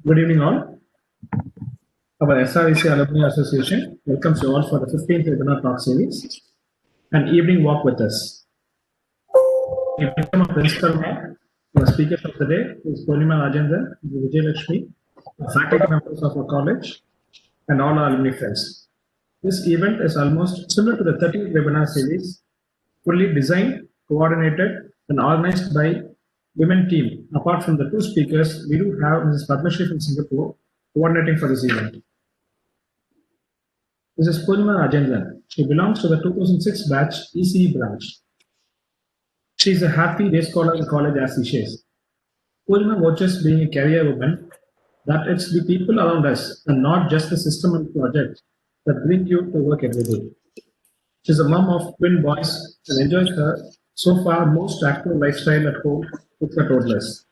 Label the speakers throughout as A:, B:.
A: Good evening, all. Our SREC Alumni Association welcomes you all for the 15th webinar talk series, An Evening Walk with Us. In welcome of Principal Ma'am, the speakers of the day is Purnima Rajendran, Vijay Lakshmi, the faculty members of our college, and all our alumni friends. This event is almost similar to the 13th webinar series, fully designed, coordinated, and organized by women team. Apart from the two speakers, we do have Mrs. Padmashri from Singapore coordinating for this event. This is Purnima Rajendran. She belongs to the 2006 batch ECE branch. She is a happy day scholar in college as she says. Purnima watches being a career woman that it's the people around us and not just the system and projects that bring you to work every day. She's a mom of twin boys and enjoys her so far most active lifestyle at home with her toddlers.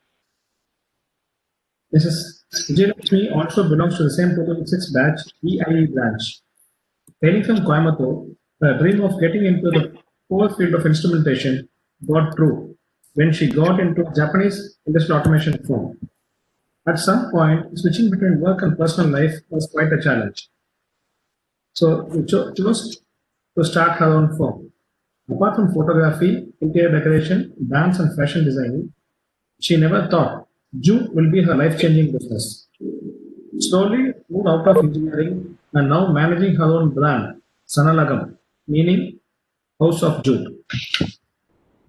A: Mrs. Vijayalakshmi also belongs to the same 2006 batch EIE branch. Hailing from Coimbatore, her dream of getting into the core field of instrumentation got true when she got into Japanese industrial automation firm. At some point, switching between work and personal life was quite a challenge. So we chose to start her own firm. Apart from photography, interior decoration, dance and fashion designing, she never thought jute will be her life-changing business. Slowly moved out of engineering and now managing her own brand, Sanalagam, meaning House of Jute.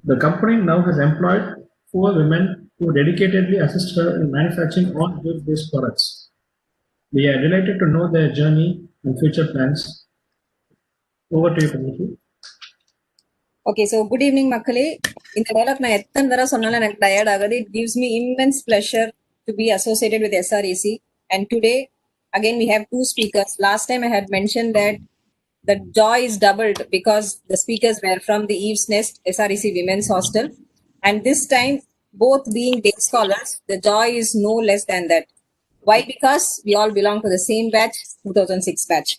A: The company now has employed 4 women who dedicatedly assist her in manufacturing all jute-based products. We are delighted to know their journey and future plans. Over to you, Padmashri.
B: Okay, so good evening, Makkale. In the dialogue, it gives me immense pleasure to be associated with SREC. And today, again, we have 2 speakers. Last time I had mentioned that the joy is doubled because the speakers were from the Eve's Nest SREC Women's Hostel. And this time, both being day scholars, the joy is no less than that. Why? Because we all belong to the same batch, 2006 batch.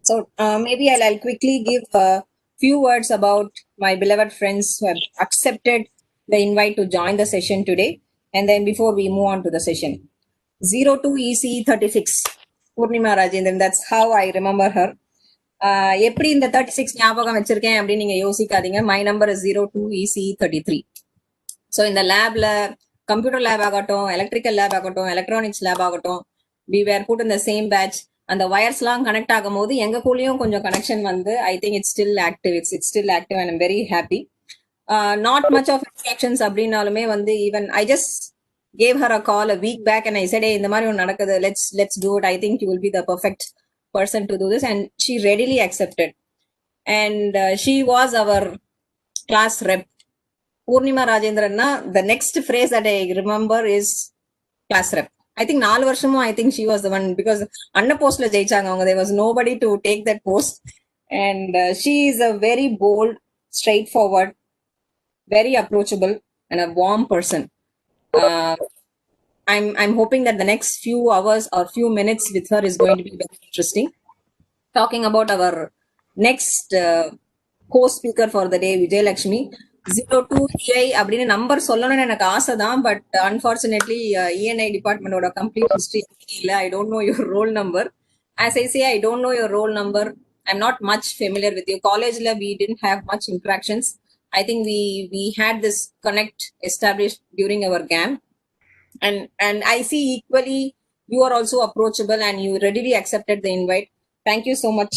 B: So maybe I'll quickly give a few words about my beloved friends who have accepted the invite to join the session today. And then before we move on to the session. 02ECE36, Purnima Rajendran, that's how I remember her. எப்படி இந்த 36 ஞாபகம் வச்சிருக்கேன் அப்படின்னு நீங்க யோசிக்காதீங்க. My number is 02ECE33. So இந்த லேப்ல computer lab ஆகட்டும், எலக்ட்ரிக்கல் லேப் ஆகட்டும், எலக்ட்ரானிக்ஸ் லேப் ஆகட்டும், we were put in the same batch. அந்த வயர்ஸ்லாம் கனெக்ட் ஆகும் போது எங்களுக்குள்ளேயும் கொஞ்சம் கனெக்ஷன் வந்து I think it's still active. It's still active and I'm very happy. Not much of instructions அப்படின்னாலுமே வந்து even I just gave her a call a week back and I said, hey, இந்த மாதிரி ஒன்று நடக்குது, let's do it. I think you will be the perfect person to do this. And she readily accepted. And she was our class rep. Purnima Rajendran, the next phrase that I remember is class rep. I think 4 வருஷமும் I think she was the one because அண்ணா போஸ்ட்ல ஜெயிச்சாங்க அவங்க. There was nobody to take that post. And she is a very bold, straightforward, very approachable and a warm person. I'm hoping that the next few hours or few minutes with her is going to be very interesting. Talking about our next co-speaker for the day, Vijay Lakshmi. 02EI அப்படின்னு number சொல்லணும்னு எனக்கு ஆசை தான். But unfortunately ENI டிபார்ட்மெண்டோட complete history இல்லை. I don't know your roll number. As I say, I don't know your roll number. I'm not much familiar with you. காலேஜ்ல we didn't have much interactions. I think we had this connect established during our GAM, and I see equally you are also approachable and you readily accepted the invite. Thank you so much,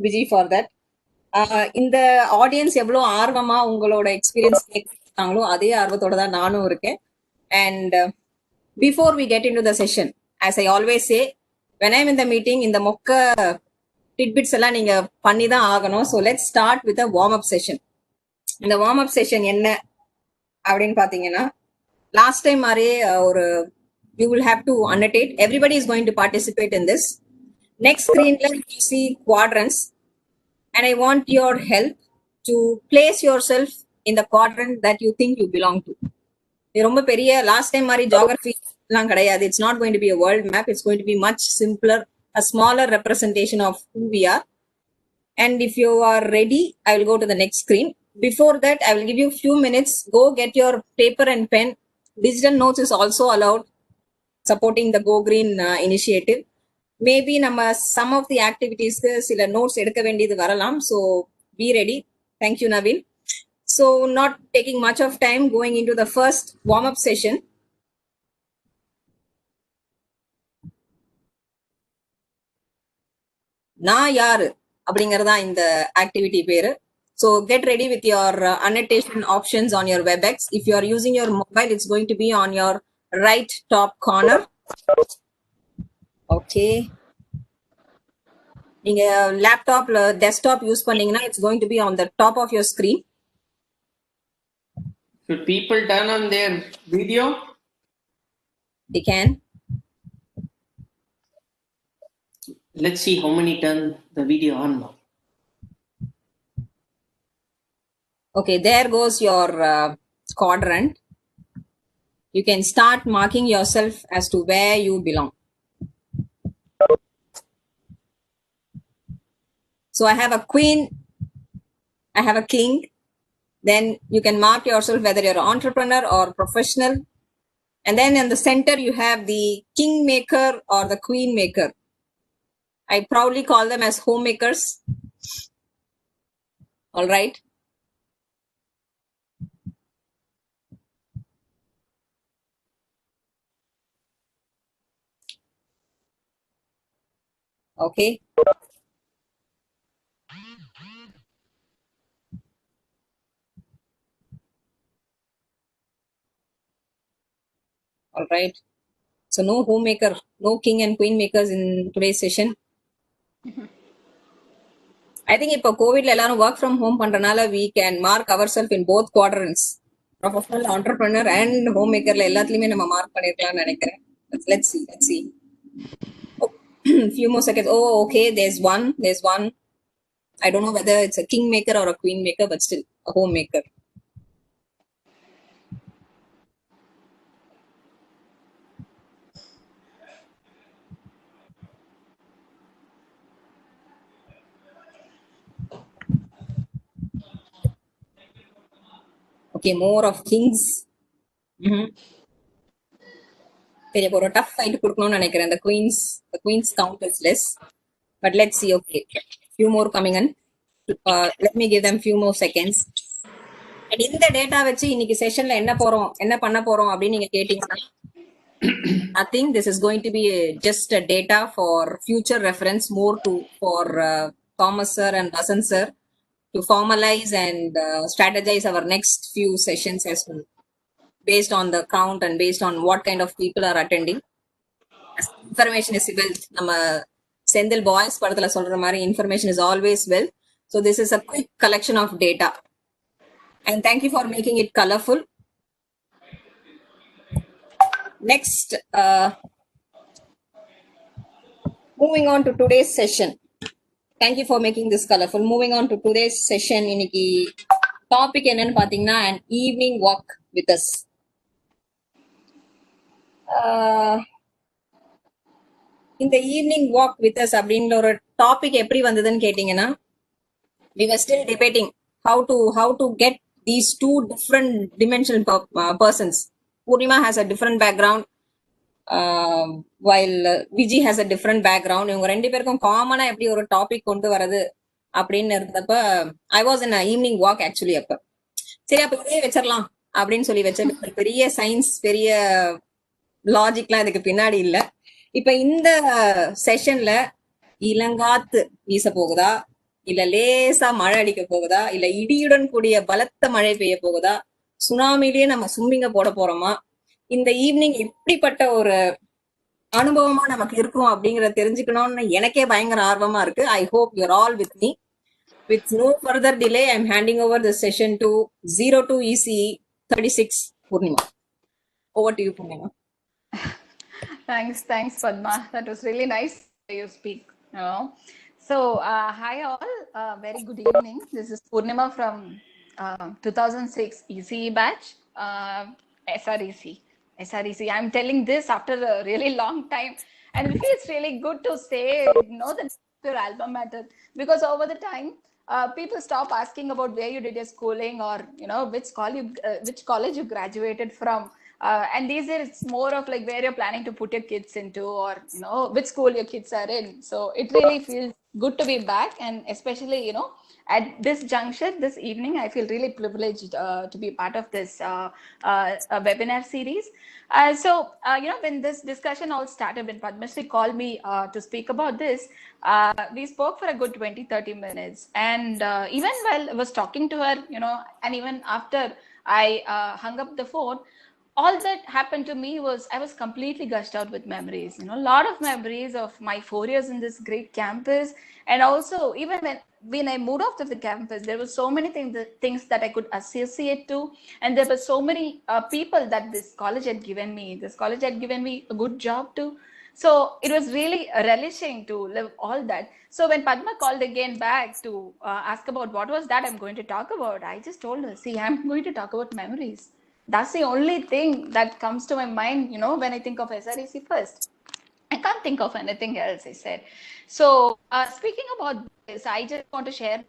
B: Vijay, for that. இந்த audience எவ்வளோ ஆர்வமா உங்களோட experience கேட்குறாங்களோ அதே ஆர்வத்தோட தான் நானும் இருக்கேன். And before we get into the session, as I always say, when I'm in the meeting, இந்த மொக்க டிட்பிட்ஸ் எல்லாம் நீங்க பண்ணி தான் ஆகணும். So let's start with a warm up session. இந்த வார்ம் அப் செஷன் என்ன அப்படின்னு பாத்தீங்கன்னா, லாஸ்ட் டைம் மாதிரியே ஒரு you will have to annotate. Everybody is going to participate in this. Next ஸ்கிரீன்ல you see quadrants and I want your help to place yourself in the quadrant that you think you belong to. இது ரொம்ப பெரிய last time மாதிரி geography எல்லாம் கிடையாது. It's not going to be a world map. It's going to be much simpler, a smaller representation of who we are. And if you are ready, I will go to the next screen. Before that, I will give you a few minutes. Go get your paper and pen. Digital notes is also allowed. supporting the Go Green initiative. Maybe some of the activities sila notes edukka vendiyadu varalam, so be ready. Thank you, Naveen. So not taking much of time, going into the first warm up session. நான் யாரு அப்படிங்கறதா இந்த activity பேரு. So get ready with your annotation options on your WebEx. If you are using your mobile, it's going to be on your right top corner. Okay. நீங்க லேப்டாப்ல desktop use பண்ணீங்கன்னா it's going to be on the top of your screen.
C: Should people turn on their video?
B: They can.
C: Let's see how many turn the video on now.
B: Okay, there goes your quadrant. You can start marking yourself as to where you belong. So I have a queen, I have a king. Then you can mark yourself whether you're an entrepreneur or professional. And then in the center, you have the kingmaker or the queen maker. I proudly call them as homemakers. All right. Okay. All right. So no homemaker, no king and queen makers in today's session. I think இப்போ கோவிட்ல எல்லாரும் work from home பண்றனால we can mark ourselves in both quadrants. Professional, entrepreneur and homemakerல எல்லாத்துலயுமே நம்ம mark பண்ணிருக்கலாம்னு நினைக்கிறேன். Let's see. Oh, few more seconds. Oh, okay. There's one. I don't know whether it's a kingmaker or a queen maker, but still a homemaker. Okay, more of kings. பெரிய ஒரு tough fight கொடுக்கணும்னு நினைக்கிறேன். The queen's count is less, but let's see. Okay, few more coming in. Let me give them few more seconds. And இந்த data வச்சு இன்னைக்கு செஷன்ல என்ன பண்ண போறோம் அப்படின்னு நீங்க கேட்டீங்கன்னா, I think this is going to be just a data for future reference, more for Thomas sir and Vasan sir to formalize and strategize our next few sessions as well, based on the count and based on what kind of people are attending. Information is wealth. நம்ம Senthil boys படத்துல சொல்ற மாதிரி information is always wealth. So this is a quick collection of data. And thank you for making it colorful. Next, moving on to today's session. Thank you for making this colorful. Moving on to today's session, இன்னைக்கு topic என்னன்னு பாத்தீங்கன்னா an evening walk with us. இந்த evening walk with us அப்படின்ற ஒரு topic எப்படி வந்ததுன்னு கேட்டீங்கன்னா, we were still debating how to get these two different dimensional persons. Purnima has a different background, while Viji has a different background. இவங்க ரெண்டு பேருக்கும் காமனா எப்படி ஒரு டாபிக் கொண்டு வரது அப்படின்னு இருந்தப்ப I was in a evening walk actually. அப்ப சரி அப்ப இதே வச்சிடலாம் அப்படின்னு சொல்லி வச்ச பெரிய சயின்ஸ் பெரிய லாஜிக்லாம் இதுக்கு பின்னாடி இல்ல. இப்ப இந்த செஷன்ல இளங்காத்து வீச போகுதா, இல்ல லேசா மழை அடிக்க போகுதா, இல்ல இடியுடன் கூடிய பலத்த மழை பெய்ய போகுதா, சுனாமிலேயே நம்ம சும்மிங்க போட போறோமா, இந்த ஈவினிங் எப்படிப்பட்ட ஒரு அனுபவமா நமக்கு இருக்கும் அப்படிங்கறத தெரிஞ்சுக்கணும்னு எனக்கே பயங்கர ஆர்வமா இருக்கு. I hope you're all with me. With no further delay, I am handing over the session to 02 ECE 36 Purnima. Over to you, Purnima.
D: Thanks, Padma. That was really nice you speak. So, hi all. Very good evening. This is Purnima from 2006 ECE batch, SREC. I'm telling this after a really long time, and it feels really good to say, that your album matter, because over the time, people stop asking about where you did your schooling or which college you graduated from. And these days it's more of like where you're planning to put your kids into, or which school your kids are in. So it really feels good to be back, and especially at this juncture, this evening, I feel really privileged to be part of this webinar series. When this discussion all started, when Padma Shri called me to speak about this, we spoke for a good 20-30 minutes. And even while I was talking to her, and even after I hung up the phone, all that happened to me was I was completely gushed out with memories. A lot of memories of my 4 years in this great campus, and also even when I moved off of the campus, there were so many things that I could associate to, and there were so many people that this college had given me. This college had given me a good job too. So it was really relishing to live all that. So when Padma called again back to ask about what was that I'm going to talk about, I just told her, see, I'm going to talk about memories. That's the only thing that comes to my mind, when I think of SREC first. I can't think of anything else, I said. So speaking about this, I just want to share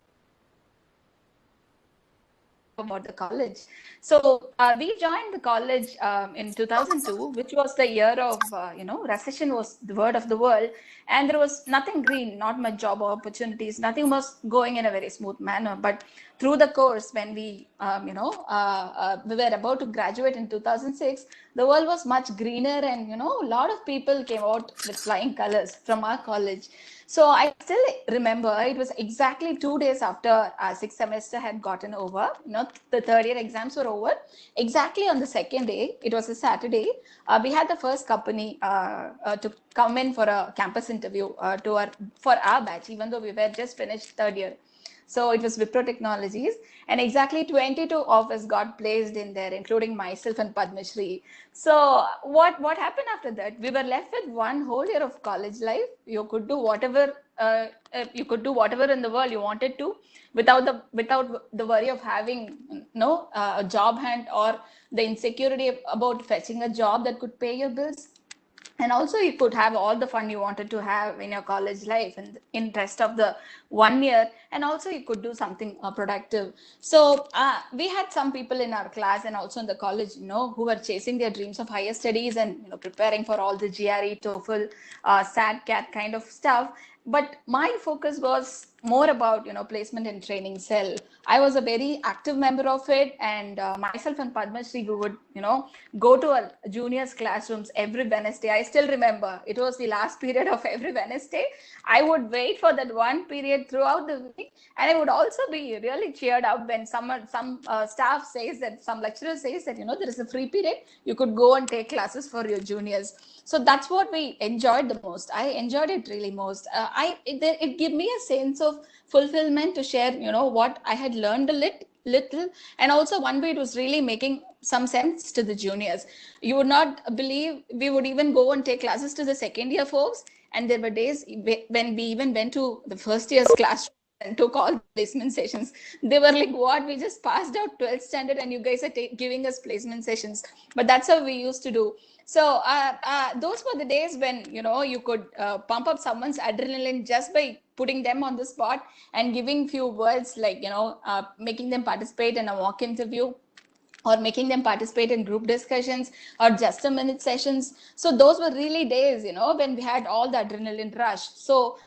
D: about the college. So we joined the college in 2002, which was the year of, recession was the word of the world. And there was nothing green, not much job opportunities, nothing was going in a very smooth manner. But through the course, when we were about to graduate in 2006, the world was much greener, and a lot of people came out with flying colors from our college. So I still remember it was exactly 2 days after our sixth semester had gotten over. The third year exams were over. Exactly on the second day, it was a Saturday, we had the first company to come in for a campus interview for our batch, even though we were just finished third year. So it was Wipro Technologies, and exactly 22 of us got placed in there, including myself and Padma Shri. So what happened after that? We were left with one whole year of college life. You could do whatever in the world you wanted to, without the worry of having a job hunt, or the insecurity about fetching a job that could pay your bills. And also you could have all the fun you wanted to have in your college life and in rest of the 1 year, and also you could do something productive. So we had some people in our class and also in the college who were chasing their dreams of higher studies and preparing for all the GRE, TOEFL, SAT, CAT kind of stuff. But my focus was more about placement and training cell. I was a very active member of it, and myself and Padma Shri would go to our juniors classrooms every Wednesday. I still remember it was the last period of every Wednesday. I would wait for that one period throughout the week, and I would also be really cheered up when some staff says that, some lecturer says that there is a free period, you could go and take classes for your juniors. So that's what we enjoyed the most. I enjoyed it really most. It gave me a sense of fulfillment to share what I had learned a little, and also one way it was really making some sense to the juniors. You would not believe, we would even go and take classes to the second year folks, and there were days when we even went to the first year's classroom and took all placement sessions. They were like, what, we just passed out 12th standard and you guys are giving us placement sessions. But that's how we used to do. So those were the days when you could pump up someone's adrenaline just by putting them on the spot and giving few words, like making them participate in a mock interview, or making them participate in group discussions or just a minute sessions. So those were really days when we had all the adrenaline rush. So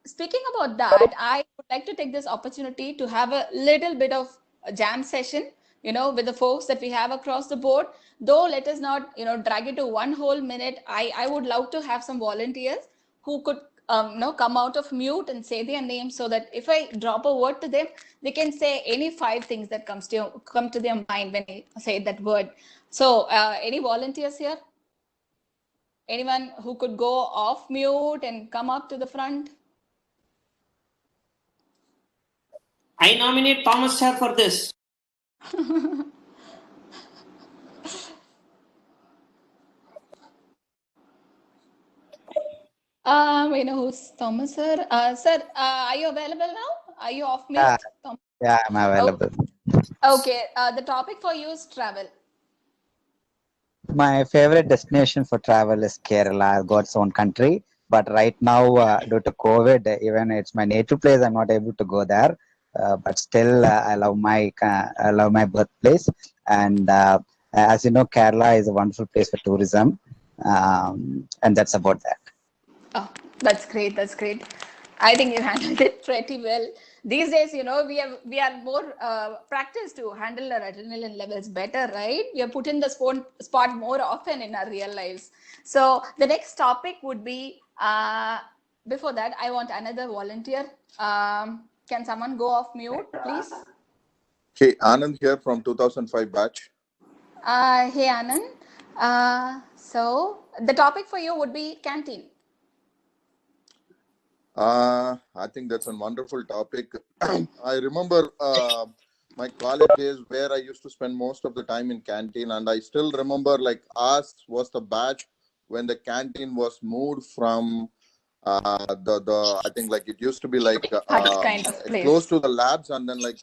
D: speaking about that, I would like to take this opportunity to have a little bit of a jam session with the folks that we have across the board. Though let us not drag it to one whole minute. I would love to have some volunteers who could come out of mute and say their name, so that if I drop a word to them, they can say any 5 things that come to their mind when I say that word. So any volunteers here? Anyone who could go off mute and come up to the front?
C: I nominate Thomas sir for this.
D: Who's Thomas sir? Sir, are you available now? Are you off mute?
E: Yeah, I'm available.
D: Okay. The topic for you is travel.
E: My favorite destination for travel is Kerala, God's own country. But right now, due to COVID, even it's my native place, I'm not able to go there. But still, I love my birthplace, and As you know, Kerala is a wonderful place for tourism, and that's about that.
D: Oh, that's great. That's great. I think you handled it pretty well. These days, we are more practiced to handle our adrenaline levels better, right? We are put in the spot more often in our real lives. So the next topic would be, before that, I want another volunteer. Can someone go off mute, please?
F: Hey, Anand here from 2005 batch.
D: Hey, Anand. So the topic for you would be canteen.
F: I think that's a wonderful topic. I remember my college days where I used to spend most of the time in canteen, and I still remember like ours was the batch when the canteen was moved from the I think like it used to be like
D: Kind of place.
F: close to the labs, and then like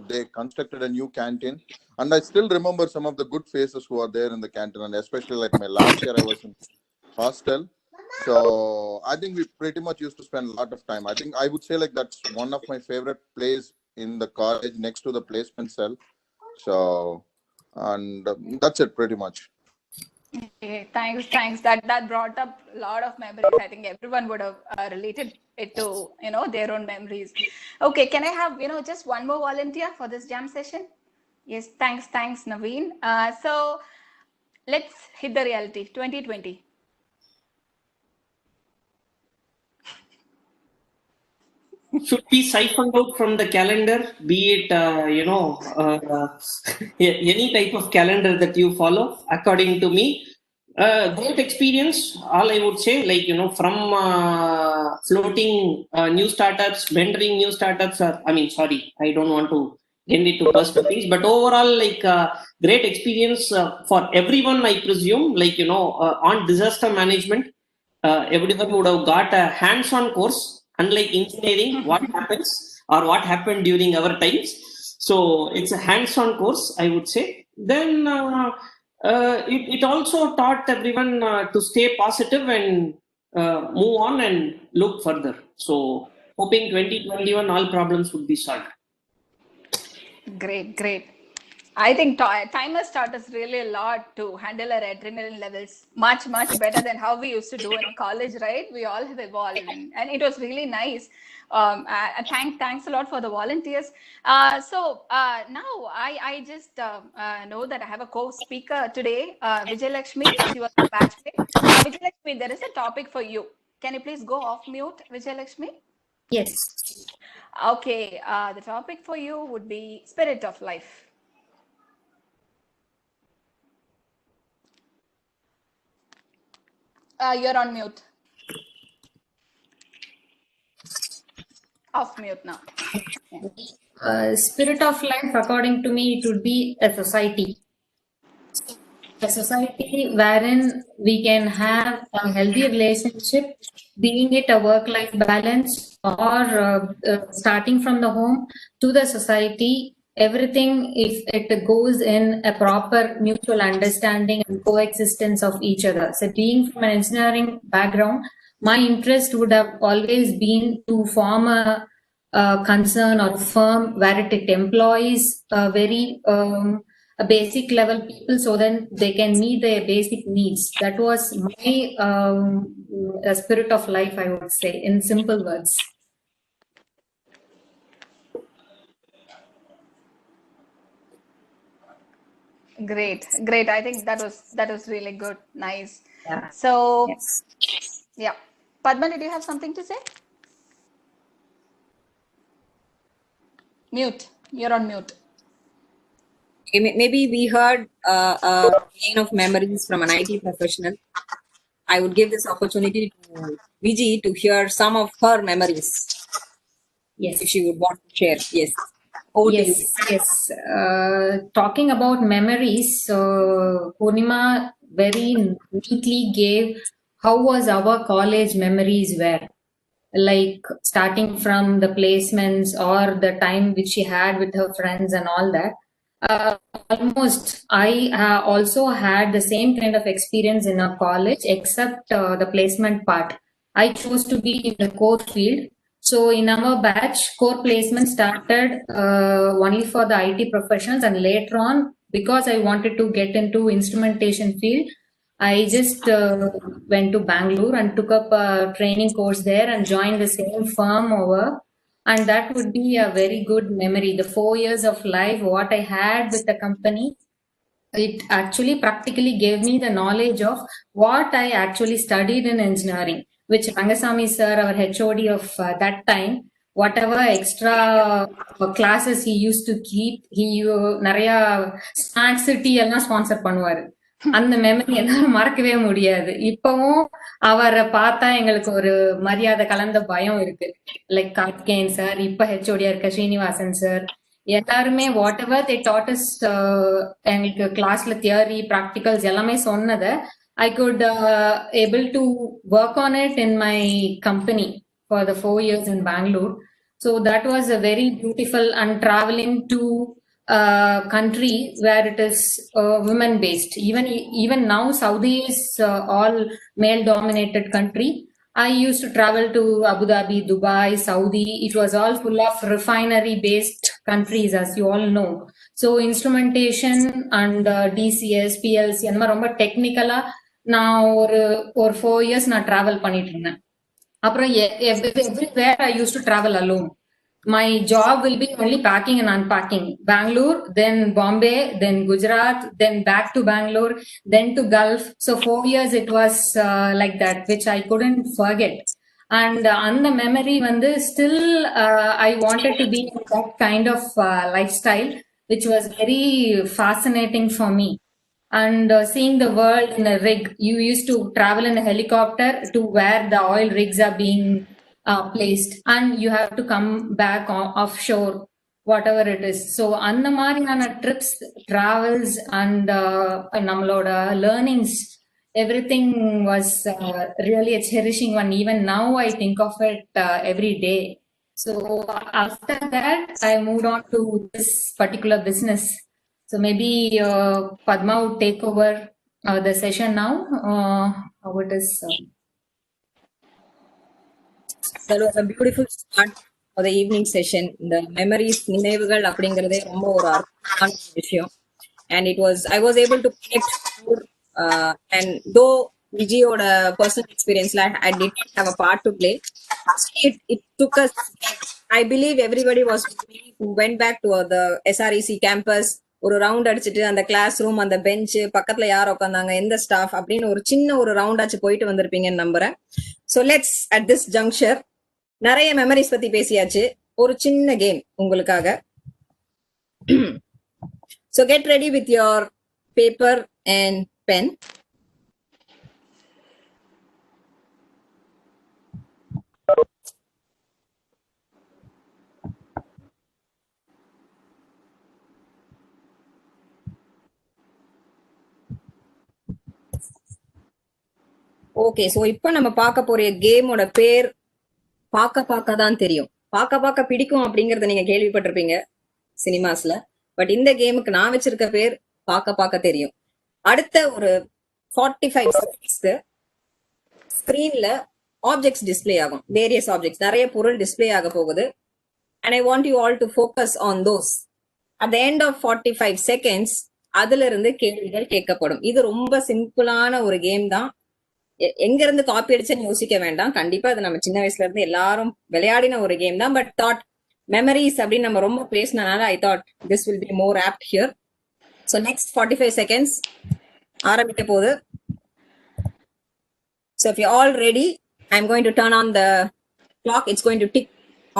F: they constructed a new canteen, and I still remember some of the good faces who are there in the canteen, and especially like my last year I was in hostel. So I think we pretty much used to spend a lot of time. I think I would say like that's one of my favorite plays in the college next to the placement cell. So, and that's it pretty much.
D: Okay, thanks. That brought up a lot of memories. I think everyone would have related it to their own memories. Okay, can I have just one more volunteer for this jam session? Yes, thanks, Naveen. So let's hit the reality. 2020.
C: Should be siphoned out from the calendar, be it any type of calendar that you follow. According to me, great experience. All I would say, like from floating new startups, mentoring new startups. I don't want to get into personal things, but overall, like great experience for everyone. I presume, like on disaster management, everyone would have got a hands-on course. Unlike engineering, what happens or what happened during our times. So it's a hands-on course, I would say. Then it also taught everyone to stay positive and move on and look further. So hoping 2021 all problems would be solved.
D: Great. I think time has taught us really a lot to handle our adrenaline levels much better than how we used to do in college, right? We all have evolved, and it was really nice. Thanks a lot for the volunteers. So now I just know that I have a co-speaker today, Vijay Lakshmi. She was a batchmate. Vijay Lakshmi, there is a topic for you. Can you please go off mute, Vijay Lakshmi?
G: Yes.
D: Okay. The topic for you would be spirit of life. You're on mute. Off mute now.
G: Spirit of life, according to me, it would be a society. A society wherein we can have a healthy relationship, being it a work-life balance or starting from the home to the society. Everything, if it goes in a proper mutual understanding and coexistence of each other. So being from an engineering background, my interest would have always been to form a concern or firm where it employs a very a basic level people so then they can meet their basic needs. That was my spirit of life, I would say, in simple words.
D: Great. I think that was really good. Nice.
G: Yeah.
D: So,
G: Yes.
D: yeah. Padma, did you have something to say? Mute. You're on mute.
B: Maybe we heard a chain of memories from an IT professional. I would give this opportunity to Viji to hear some of her memories.
G: Yes.
B: If she would want to share. Yes. Over to you.
G: Yes. Talking about memories, Purnima very neatly gave how was our college memories were. Like starting from the placements or the time which she had with her friends and all that. Almost, I also had the same kind of experience in a college, except the placement part. I chose to be in the core field. So in our batch, core placement started only for the IT professionals, and later on, because I wanted to get into instrumentation field, I just went to Bangalore and took up a training course there and joined the same firm over. And that would be a very good memory. The 4 years of life, what I had with the company, it actually practically gave me the knowledge of what I actually studied in engineering, which Rangasamy sir, our HOD of that time, whatever extra classes he used to keep, he நிறைய snacks tea எல்லாம் sponsor பண்ணுவாரு. அந்த memory என்னால மறக்கவே முடியாது. இப்பவும் அவரை பார்த்தா எங்களுக்கு ஒரு மரியாதை கலந்த பயம் இருக்கு. லைக் கார்த்திகேயன் சார், இப்ப ஹெச்ஓடியா இருக்க ஸ்ரீனிவாசன் சார், எல்லாருமே what ever they dot is, எங்களுக்கு கிளாஸ்ல தியரி ப்ராக்டிகல்ஸ் எல்லாமே சொன்னதை I could able to work on it in my company for the 4 years in Bangalore. So that was a very beautiful, and traveling to country where it is women based. Even now Saudi is all male dominated country. I used to travel to Abu Dhabi, Dubai, Saudi. It was all full of refinery based countries, as you all know. So instrumentation and DCS, PLC and ரொம்ப டெக்னிக்கலா நான் ஒரு 4 years நான் travel பண்ணிட்டு இருந்தேன். அப்புறம் everywhere I used to travel alone. My job will be only packing and unpacking. Bangalore, then Bombay, then Gujarat, then back to Bangalore, then to Gulf. So 4 years it was like that, which I couldn't forget. And on the memory, still I wanted to be in that kind of lifestyle, which was very fascinating for me. And seeing the world in a rig, you used to travel in a helicopter to where the oil rigs are being placed, and you have to come back offshore, whatever it is. So அந்த மாதிரியான trips, travels and நம்மளோட learnings, everything was really a cherishing one. Even now I think of it every day. So after that I moved on to this particular business. So maybe Padma would take over the session now. How it is.
B: That was a beautiful start for the evening session. The memories, நினைவுகள் அப்படிங்கறதே ரொம்ப ஒரு அற்புதமான விஷயம். And I was able to connect more, and though Vijiyoda personal experience, I did not have a part to play. It took us, I believe everybody was with me who went back to the SREC campus. ஒரு round அடிச்சுட்டு அந்த class room, அந்த bench பக்கத்துல யார் உட்காந்தாங்க, எந்த staff அப்படின்னு ஒரு சின்ன ஒரு ரவுண்ட் ஆச்சு போயிட்டு வந்திருப்பீங்கன்னு நம்புறேன். So let's at this juncture நிறைய மெமரிஸ் பத்தி பேசியாச்சு. ஒரு சின்ன கேம் உங்களுக்காக. So get ready with your paper and pen. Okay, so இப்போ நம்ம பார்க்க போற கேமோட பேர் பார்க்க தான் தெரியும். பார்க்க பிடிக்கும் அப்படிங்கறத நீங்க கேள்விப்பட்டிருப்பீங்க சினிமாஸ்ல. பட் இந்த கேமுக்கு நான் வச்சிருக்க பேர் பார்க்க தெரியும். அடுத்த ஒரு 45 செகண்ட்ஸ்க்கு ஸ்கிரீன்ல ஆப்ஜெக்ட்ஸ் டிஸ்பிளே ஆகும். வேரியஸ் ஆப்ஜெக்ட்ஸ், நிறைய பொருள் டிஸ்பிளே ஆக போகுது. And I want you all to focus on those. At the end of 45 seconds அதுல இருந்து கேள்விகள் கேட்கப்படும். இது ரொம்ப சிம்பிளான ஒரு கேம் தான். எங்க இருந்து காப்பி அடிச்சுன்னு யோசிக்க வேண்டாம். கண்டிப்பா அது நம்ம சின்ன வயசுல இருந்து எல்லாரும் விளையாடின ஒரு கேம் தான். பட் தாட் மெமரிஸ் அப்படின்னு நம்ம ரொம்ப பேசினனால I thought this will be more apt here. So next 45 seconds ஆரம்பிக்க போகுது. So if you all ready, I am going to turn on the clock. It's going to tick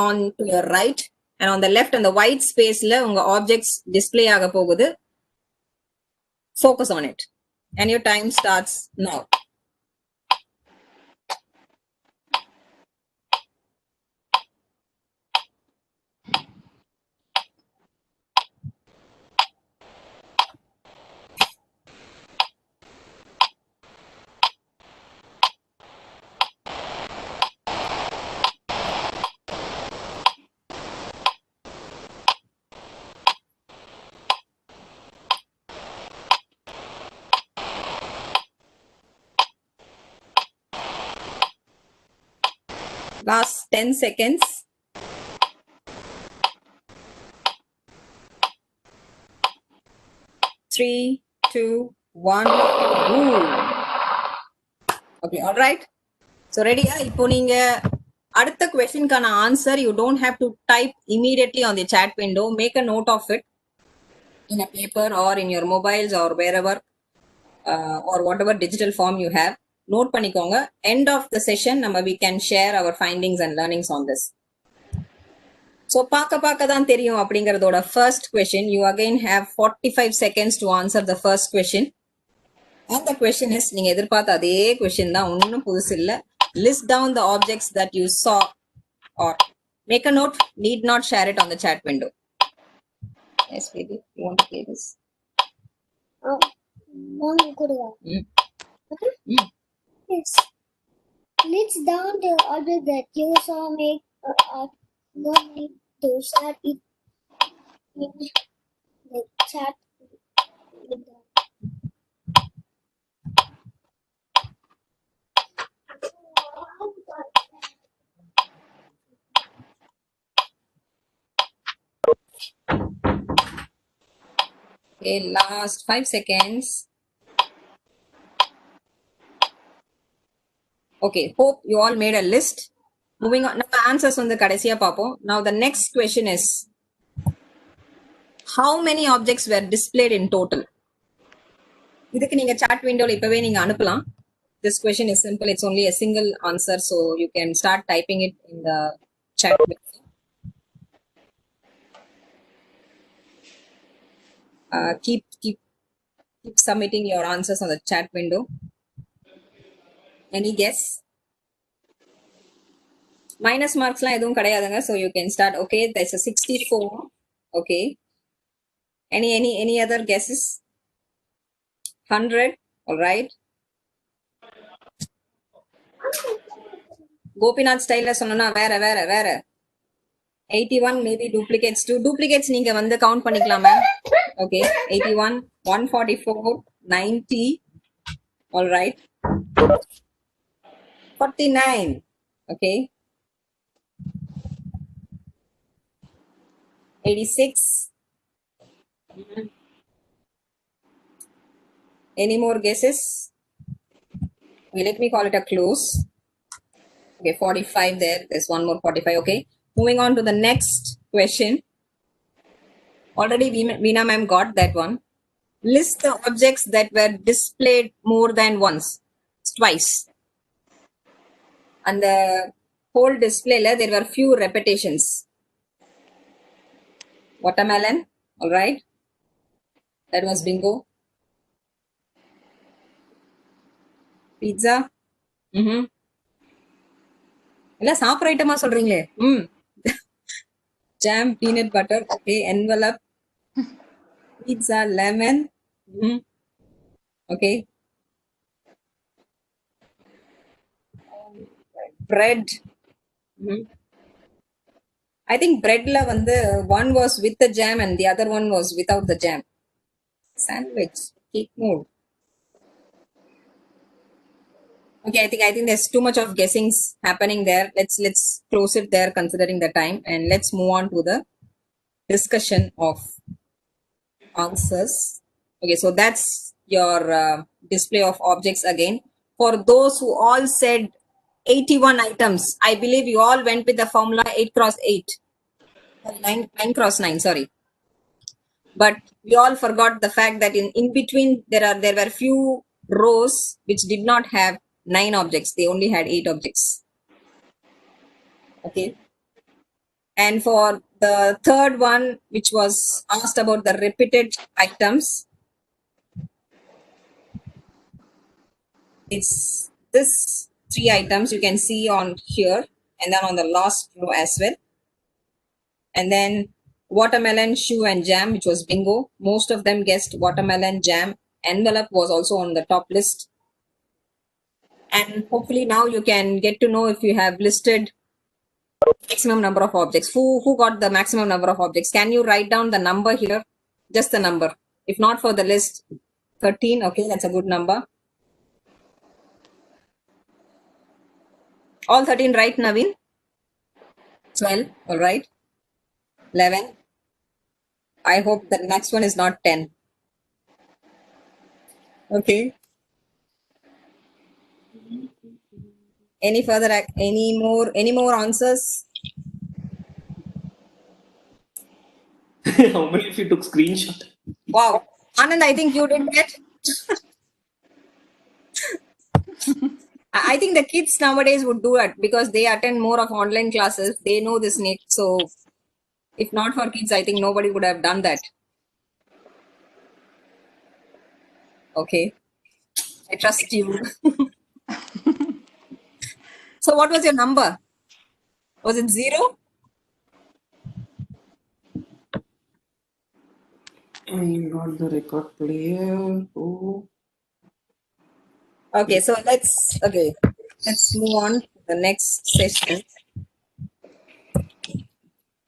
B: on to your right and on the left அந்த white ஸ்பேஸ்ல உங்க objects display ஆக போகுது. Focus on it and your time starts now. Last 10 seconds. 3, 2, 1. Ooh. Okay, all right. So ready? இப்போ நீங்க அடுத்த questionக்கான answer you don't have to type immediately on the chat window. Make a note of it in a paper or in your mobiles or wherever or whatever digital form you have. Note பண்ணிக்கோங்க. End of the session we can share our findings and learnings on this. So பார்க்க தான் தெரியும் அப்படிங்கறதோட first question, you again have 45 seconds to answer the first question. And the question is, நீங்க எதிர்பார்த்த அதே question தான், ஒன்னும் புதுசு இல்ல. List down the objects that you saw or make a note, need not share it on the chat window. Yes, baby, you want to play this?
H: Yes. List down the objects that you saw, make no need to share it in the chat window.
B: Okay, last 5 seconds. Okay, hope you all made a list. Moving on, now answers on the கடைசியா பாப்போம். Now the next question is, how many objects were displayed in total? இதுக்கு நீங்க chat windowல இப்பவே நீங்க அனுப்பலாம். This question is simple, it's only a single answer, so you can start typing it in the chat window. Keep submitting your answers on the chat window. Any guess? Minus marks la edhum kadayadanga, so you can start. Okay, there's a 64. Okay. Any other guesses? 100. All right. Gopinath style la sonna vera 81, maybe duplicates too. Duplicates நீங்க வந்து count பண்ணிக்கலாம் ma'am. Okay, 81, 144, 90. All right. 49. Okay. 86. Any more guesses? Okay, let me call it a close. Okay, 45 there. There's one more 45. Okay. Moving on to the next question. Already Veena ma'am got that one. List the objects that were displayed more than once. Twice. And the whole display, there were few repetitions. Watermelon. All right. That was bingo. Pizza. எல்லாம் சாப்பிட்ற ஐட்டமா சொல்றீங்களே. Jam, peanut butter. Okay, envelope. Pizza, lemon. Okay. Bread. I think bread la வந்து one was with the jam and the other one was without the jam. Sandwich, cake mold. Okay, I think there's too much of guessings happening there. Let's close it there considering the time, and let's move on to the discussion of answers. Okay, so that's your display of objects again. For those who all said 81 items, I believe you all went with the formula 8 cross 8. 9 cross 9, sorry. But we all forgot the fact that in between there were few rows which did not have 9 objects. They only had 8 objects. Okay. And for the third one, which was asked about the repeated items, it's this 3 items you can see on here, and then on the last row as well. And then watermelon, shoe, and jam, which was bingo. Most of them guessed watermelon, jam. Envelope was also on the top list. And hopefully now you can get to know if you have listed maximum number of objects. Who got the maximum number of objects? Can you write down the number here? Just the number. If not for the list, 13. Okay, that's a good number. All 13 right, Naveen? 12, all right. 11. I hope the next one is not 10. Okay. Any further, any more answers?
C: How many of you took screenshot?
B: Wow. Anand, I think you did that. I think the kids nowadays would do it because they attend more of online classes. They know this niche. So if not for kids, I think nobody would have done that. Okay. I trust you. So what was your number? Was it 0?
C: I got the record player. Oh.
B: Okay, so let's move on to the next session.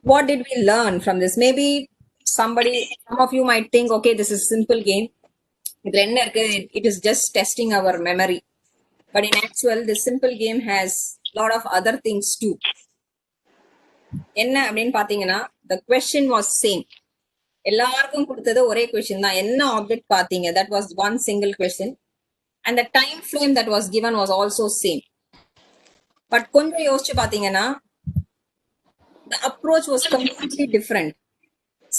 B: What did we learn from this? Maybe some of you might think, okay, this is a simple game. It is just testing our memory. But in actual, this simple game has a lot of other things too. என்ன அப்படின்னு பாத்தீங்கன்னா the question was same. எல்லாருக்கும் கொடுத்தது ஒரே question தான். என்ன object பாத்தீங்க? That was one single question. And the time frame that was given was also same. But கொஞ்சம் யோசிச்சு பாத்தீங்கன்னா the approach was completely different.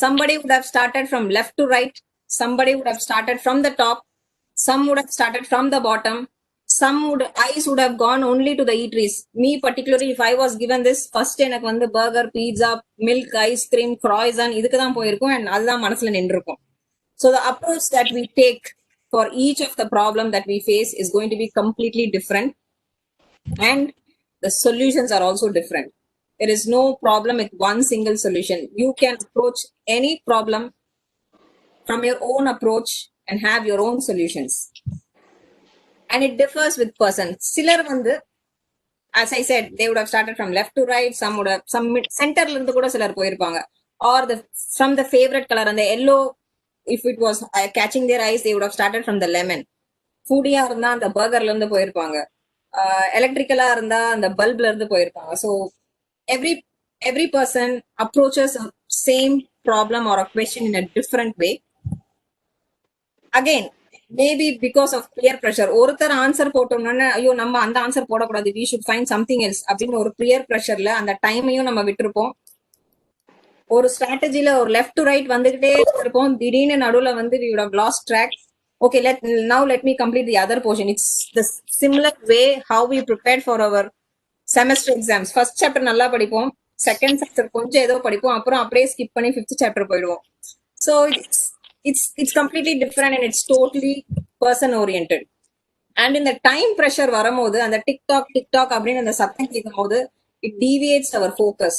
B: Somebody would have started from left to right. Somebody would have started from the top. Some would have started from the bottom. Eyes would have gone only to the eateries. Me particularly, if I was given this, first எனக்கு வந்து burger, pizza, milk, ice cream, croissant இதுக்கு தான் போயிருக்கும் and அதுதான் மனசுல நின்றுக்கும். So the approach that we take for each of the problem that we face is going to be completely different, and the solutions are also different. There is no problem with one single solution. You can approach any problem from your own approach and have your own solutions. And it differs with person. Silar vandu, as I said, they would have started from left to right. Some center la irundhu kuda silar poirupanga, or from the favorite color and the yellow. If it was catching their eyes, they would have started from the lemon. Foodie ah irundha and the burger la irundhu poirupanga. Electrical ah irundha and the bulb la irundhu poirupanga. So every person approaches a same problem or a question in a different way. Again, maybe because of peer pressure, ஒருத்தர் answer போட்டோம்னா ஐயோ நம்ம அந்த answer போடக்கூடாது, we should find something else அப்படின்னு ஒரு peer pressureல அந்த டைமையும் நம்ம விட்டுருப்போம். ஒரு ஸ்ட்ராட்டஜில ஒரு லெஃப்ட் டு ரைட் வந்துகிட்டே இருப்போம், திடீர்னு நடுவுல வந்து we would have lost track. Okay, let me complete the other portion. It's the similar way how we prepared for our semester exams. First chapter நல்லா படிப்போம், செகண்ட் சாப்டர் கொஞ்சம் ஏதோ படிப்போம், அப்புறம் அப்படியே ஸ்கிப் பண்ணி ஃபிஃப்த் சாப்டர் போயிடுவோம். So it's completely different and it's totally person oriented. And in the time pressure வரும்போது அந்த டிக்டாக் அப்படின்னு அந்த சத்தம் கேட்கும் போது it deviates our focus.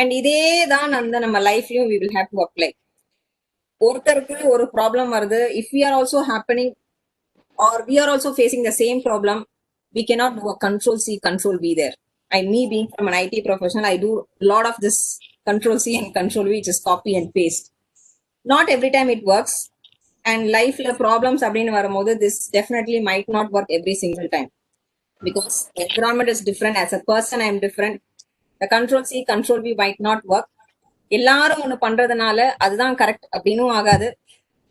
B: And இதே தான் அந்த நம்ம லைஃப்லயும் we will have to apply. ஒருத்தருக்கு ஒரு ப்ராப்ளம் வருது, if we are also happening or we are also facing the same problem, we cannot do a control C, control V there. Me being from an IT professional, I do a lot of this control C and control V, which is copy and paste. Not every time it works, and life problems அப்படின்னு வரும்போது this definitely might not work every single time because the environment is different. As a person, I am different. The control C, control V might not work. எல்லாரும் ஒண்ணு பண்றதுனால அதுதான் correct அப்படின்னும் ஆகாது,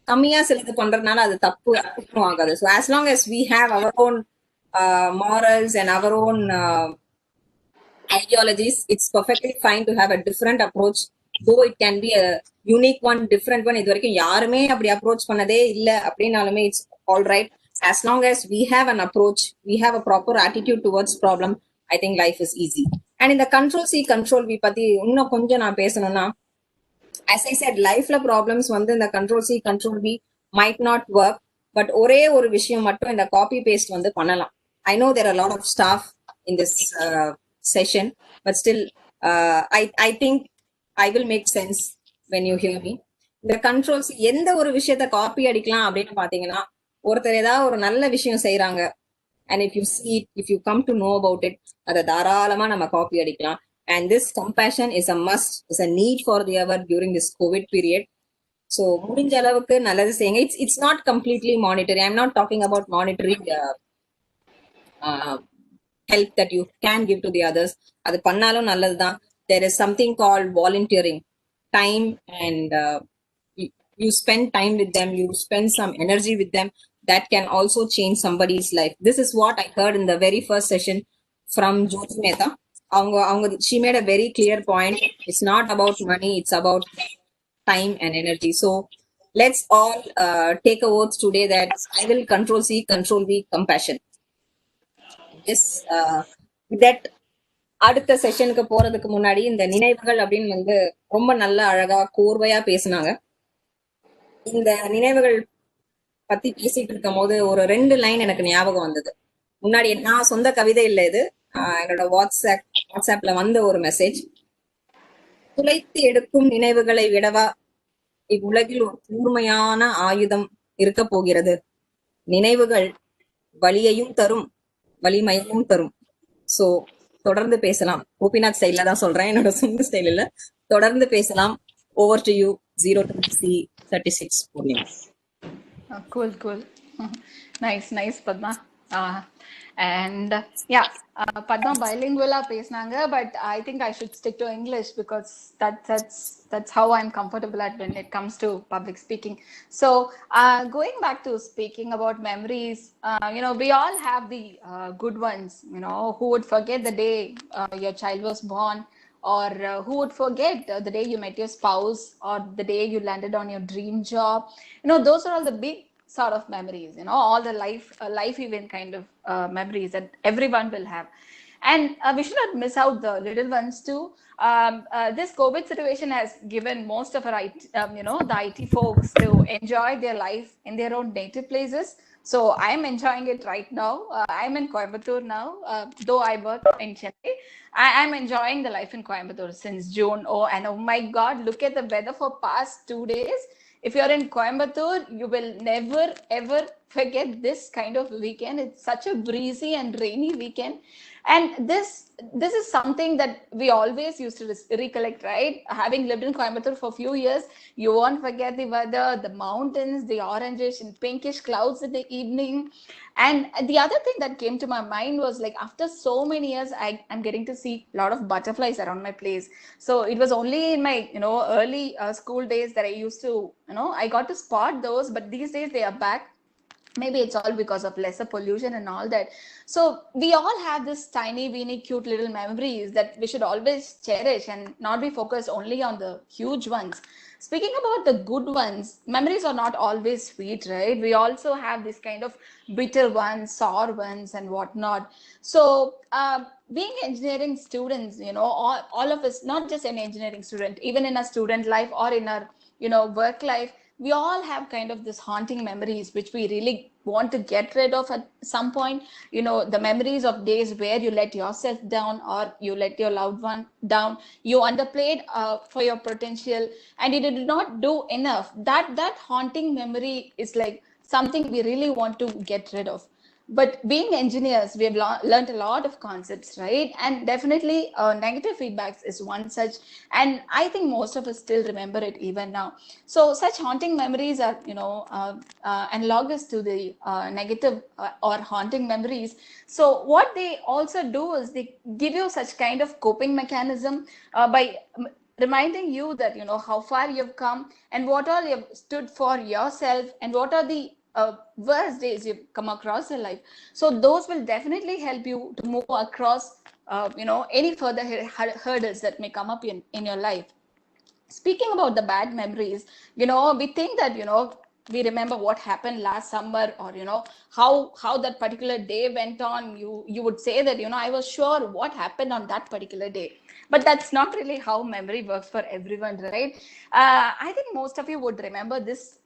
B: கம்மியா சிலது பண்றதுனால அது தப்பு அப்படின்னும் ஆகாது. So as long as we have our own morals and our own ideologies, it's perfectly fine to have a different approach, though it can be a unique one, different one. இது வரைக்கும் யாருமே அப்படி அப்ரோச் பண்ணதே இல்ல அப்படின்னாலுமே it's all right. As long as we have an approach, we have a proper attitude towards problem, I think life is easy. And in the control C, control V பத்தி இன்னும் கொஞ்சம் நான் பேசணும்னா, as I said, lifeல problems வந்து இந்த control C, control V might not work, but ஒரே ஒரு விஷயம் மட்டும் இந்த copy paste வந்து பண்ணலாம். I know there are a lot of staff in this session, but still I think I will make sense when you hear me. இந்த controls எந்த ஒரு விஷயத்த காப்பி அடிக்கலாம் அப்படின்னு பாத்தீங்கன்னா, ஒருத்தர் ஏதாவது ஒரு நல்ல விஷயம் செய்யறாங்க, and if you see it, if you come to know about it, அதை தாராளமா நம்ம காப்பி அடிக்கலாம். And this compassion is a must, is a need for the hour during this COVID period. So முடிஞ்ச அளவுக்கு நல்லது செய்யுங்க. It's not completely monetary. I'm not talking about monetary help that you can give to the others. அது பண்ணாலும் நல்லதுதான். There is something called volunteering time, and you spend time with them, you spend some energy with them. that can also change somebody's life. This is what I heard in the very first session from Jyoti Mehta. She made a very clear point. It's not about money, it's about time and energy. So let's all take a oath today that I will control C, control V, compassion. Yes, with that, அடுத்த செஷனுக்கு போறதுக்கு முன்னாடி இந்த நினைவுகள் அப்படின்னு வந்து ரொம்ப நல்ல அழகா கோர்வையா பேசினாங்க. இந்த நினைவுகள் பத்தி பேசிட்டு இருக்கும் போது ஒரு 2 லைன் எனக்கு ஞாபகம் வந்தது. முன்னாடி நான் சொந்த கவிதை இல்லை இது, என்னோட வாட்ஸ்அப்ல வந்த ஒரு மெசேஜ். துளைத்து எடுக்கும் நினைவுகளை விடவா இவ்வுலகில் ஒரு கூர்மையான ஆயுதம் இருக்க போகிறது. நினைவுகள் வலியையும் தரும், வலிமையையும் தரும். சோ தொடர்ந்து பேசலாம். கோபிநாத் ஸ்டைல்ல தான் சொல்றேன், என்னோட சொந்த ஸ்டைல் இல்ல. தொடர்ந்து பேசலாம். Over to you 02C36 Purnima.
D: Cool. Nice, Padma. And yeah, Padma bilingual பேசினாங்க, but I think I should stick to English because that's how I'm comfortable at when it comes to public speaking. So going back to speaking about memories, we all have the good ones. Who would forget the day your child was born, or who would forget the day you met your spouse, or the day you landed on your dream job. Those are all the big sort of memories, all the life event kind of memories that everyone will have. And we should not miss out the little ones too. This COVID situation has given most of our the IT folks to enjoy their life in their own native places. So I'm enjoying it right now. I'm in Coimbatore now, though I work in Chennai. I'm enjoying the life in Coimbatore since June. And oh my God, look at the weather for past 2 days. If you're in Coimbatore, you will never ever forget this kind of weekend. It's such a breezy and rainy weekend. And this is something that we always used to recollect, right? Having lived in Coimbatore for a few years, you won't forget the weather, the mountains, the orangish and pinkish clouds in the evening. And the other thing that came to my mind was, like, after so many years, I'm getting to see a lot of butterflies around my place. So it was only in my early school days that I used to I got to spot those, but these days they are back. Maybe it's all because of lesser pollution and all that. So we all have this tiny, weeny, cute little memories that we should always cherish and not be focused only on the huge ones. Speaking about the good ones, memories are not always sweet, right? We also have this kind of bitter ones, sour ones, and whatnot. So being engineering students, all of us, not just an engineering student, even in our student life or in our work life, we all have kind of this haunting memories which we really want to get rid of at some point. The memories of days where you let yourself down or you let your loved one down, you underplayed for your potential and you did not do enough. That haunting memory is like something we really want to get rid of. But being engineers, we have learned a lot of concepts, right? And definitely negative feedbacks is one such, and I think most of us still remember it even now. So such haunting memories are analogous to the negative or haunting memories. So what they also do is they give you such kind of coping mechanism by reminding you that how far you've come and what all you've stood for yourself and what are the worst days you've come across in life. So those will definitely help you to move across any further hurdles that may come up in your life. Speaking about the bad memories, we think that we remember what happened last summer, or how that particular day went on. You would say that I was sure what happened on that particular day. But that's not really how memory works for everyone, right? I think most of you would remember this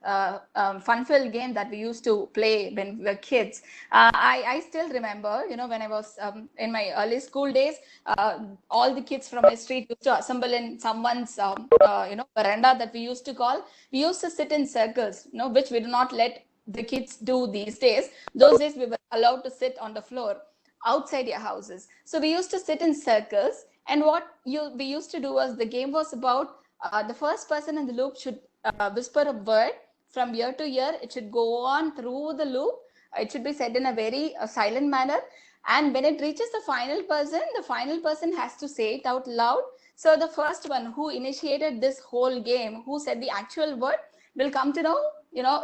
D: fun-filled game that we used to play when we were kids. I still remember, when I was in my early school days, all the kids from my street used to assemble in someone's veranda that we used to call. We used to sit in circles, which we do not let the kids do these days. Those days we were allowed to sit on the floor outside your houses. So we used to sit in circles, and what we used to do was, the game was about the first person in the loop should whisper a word from ear to ear. It should go on through the loop. It should be said in a very silent manner, and when it reaches the final person has to say it out loud. So the first one who initiated this whole game, who said the actual word, will come to know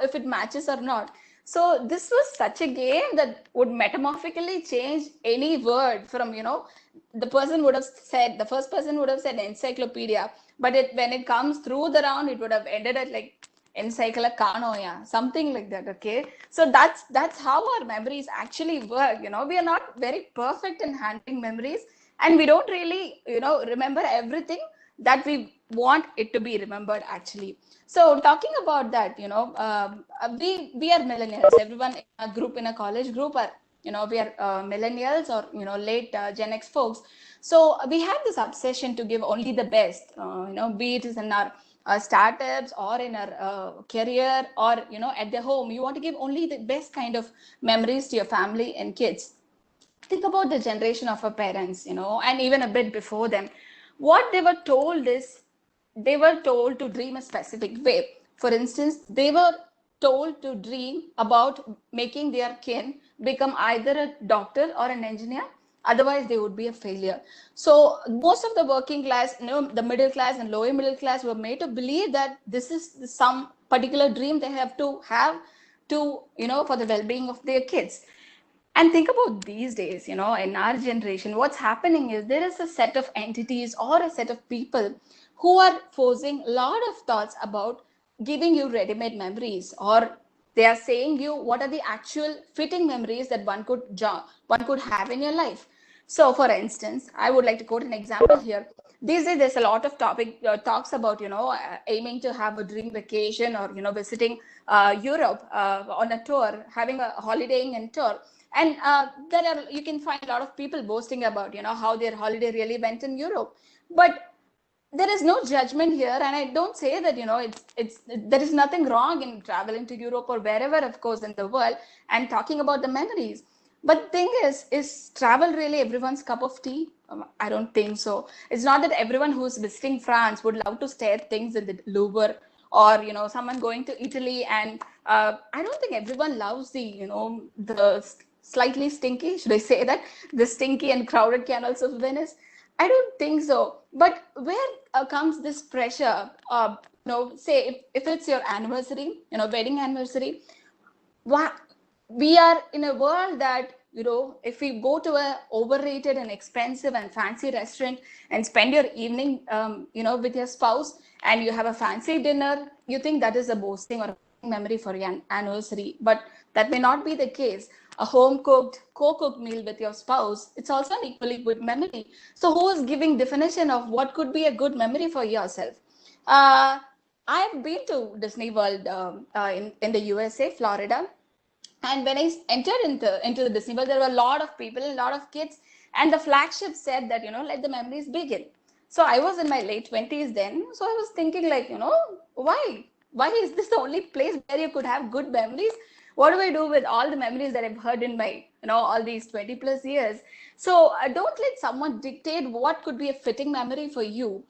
D: if it matches or not. So this was such a game that would metamorphically change any word from, the first person would have said encyclopedia, but when it comes through the round, it would have ended at like encyclopedia, something like that. Okay. So that's how our memories actually work. We are not very perfect in handling memories, and we don't really, remember everything that we want it to be remembered actually. So talking about that, we are millennials. Everyone in a group, in a college group, are we are millennials or late Gen X folks. So we have this obsession to give only the best. Be it is in our startups or in our career or at the home. You want to give only the best kind of memories to your family and kids. Think about the generation of our parents, and even a bit before them. What they were told is they were told to dream a specific way. For instance, they were told to dream about making their kin become either a doctor or an engineer. Otherwise, they would be a failure. So most of the working class, the middle class and lower middle class were made to believe that this is some particular dream they have to for the well-being of their kids. And think about these days, in our generation, what's happening is there is a set of entities or a set of people who are forcing a lot of thoughts about giving you ready-made memories, or they are saying you what are the actual fitting memories that one could have in your life. So, for instance, I would like to quote an example here. These days, there's a lot of talks about aiming to have a dream vacation or visiting Europe on a tour, having a holidaying and tour. And you can find a lot of people boasting about how their holiday really went in Europe. But there is no judgment here, and I don't say that it's there is nothing wrong in traveling to Europe or wherever, of course, in the world, and talking about the memories. But the thing is travel really everyone's cup of tea? I don't think so. It's not that everyone who's visiting France would love to stare at things in the Louvre, or someone going to Italy, and I don't think everyone loves the slightly stinky, should I say that, the stinky and crowded canals of Venice. I don't think so. But where comes this pressure? Say if it's your anniversary, wedding anniversary, we are in a world that if we go to a overrated and expensive and fancy restaurant and spend your evening with your spouse, and you have a fancy dinner, you think that is a boasting or a memory for your anniversary. But that may not be the case. A home cooked, co-cooked meal with your spouse, it's also an equally good memory. So who is giving definition of what could be a good memory for yourself? I've been to Disney World in the USA, Florida. And when I entered into the Disney World, there were a lot of people, a lot of kids, and the flagship said that let the memories begin. So I was in my late 20s then, so I was thinking like why is this the only place where you could have good memories? What do I do with all the memories that I've heard in my all these 20 plus years? So don't let someone dictate what could be a fitting memory for you,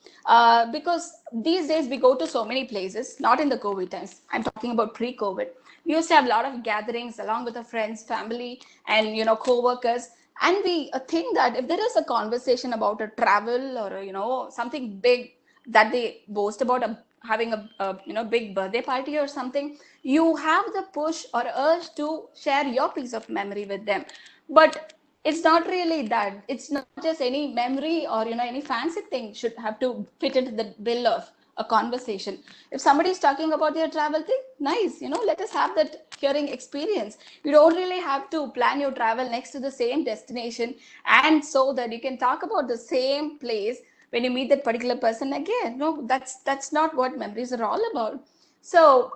D: because these days we go to so many places, not in the COVID times, I'm talking about pre-COVID. We used to have a lot of gatherings along with our friends, family, and co-workers. And we think that if there is a conversation about a travel or something big that they boast about, having a big birthday party or something, you have the push or urge to share your piece of memory with them. But it's not really that. It's not just any memory or any fancy thing should have to fit into the bill of a conversation. If somebody is talking about their travel thing, nice, let us have that hearing experience. You don't really have to plan your travel next to the same destination, and so that you can talk about the same place when you meet that particular person again. No, that's not what memories are all about. So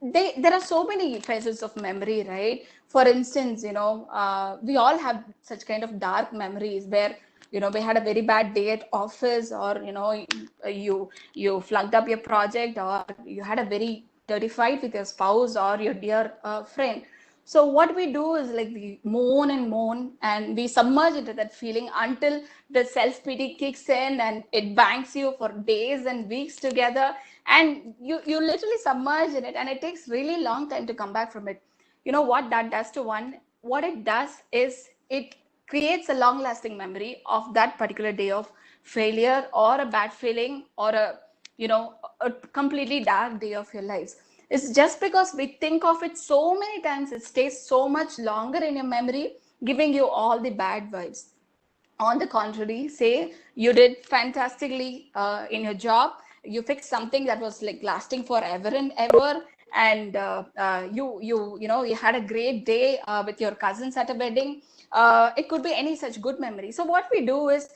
D: there are so many phases of memory, right? For instance, we all have such kind of dark memories where we had a very bad day at office, or you flunked up your project, or you had a very dirty fight with your spouse or your dear friend. So what we do is like we moan and moan, and we submerge into that feeling until the self-pity kicks in and it bangs you for days and weeks together, and you literally submerge in it, and it takes really long time to come back from it. You know what that does to one? What it does is it creates a long-lasting memory of that particular day of failure or a bad feeling or a completely dark day of your lives. It's just because we think of it so many times, it stays so much longer in your memory, giving you all the bad vibes. On the contrary, say you did fantastically in your job, you fixed something that was like lasting forever and ever, and you had a great day with your cousins at a wedding. It could be any such good memory. So what we do is,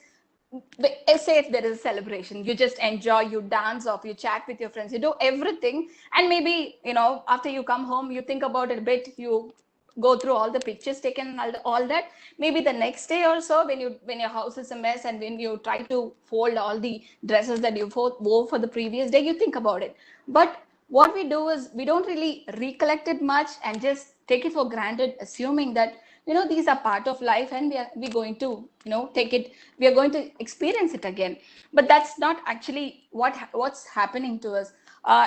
D: say if there is a celebration, you just enjoy, you dance off, you chat with your friends, you do everything, and maybe after you come home, you think about it a bit, you go through all the pictures taken and all that. Maybe the next day or so, when your house is a mess and when you try to fold all the dresses that you wore for the previous day, you think about it. But what we do is we don't really recollect it much and just take it for granted, assuming that these are part of life and we're going to take it, we are going to experience it again. But that's not actually what's happening to us.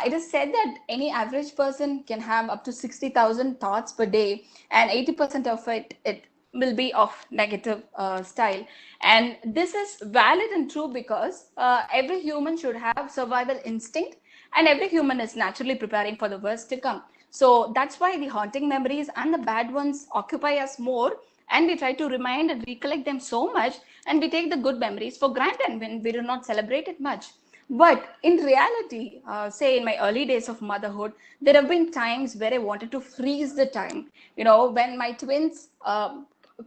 D: It is said that any average person can have up to 60,000 thoughts per day, and 80% of it will be of negative style. And this is valid and true because every human should have survival instinct, and every human is naturally preparing for the worst to come. So that's why the haunting memories and the bad ones occupy us more, and we try to remind and recollect them so much, and we take the good memories for granted when we do not celebrate it much. But in reality, say in my early days of motherhood, there have been times where I wanted to freeze the time. When my twins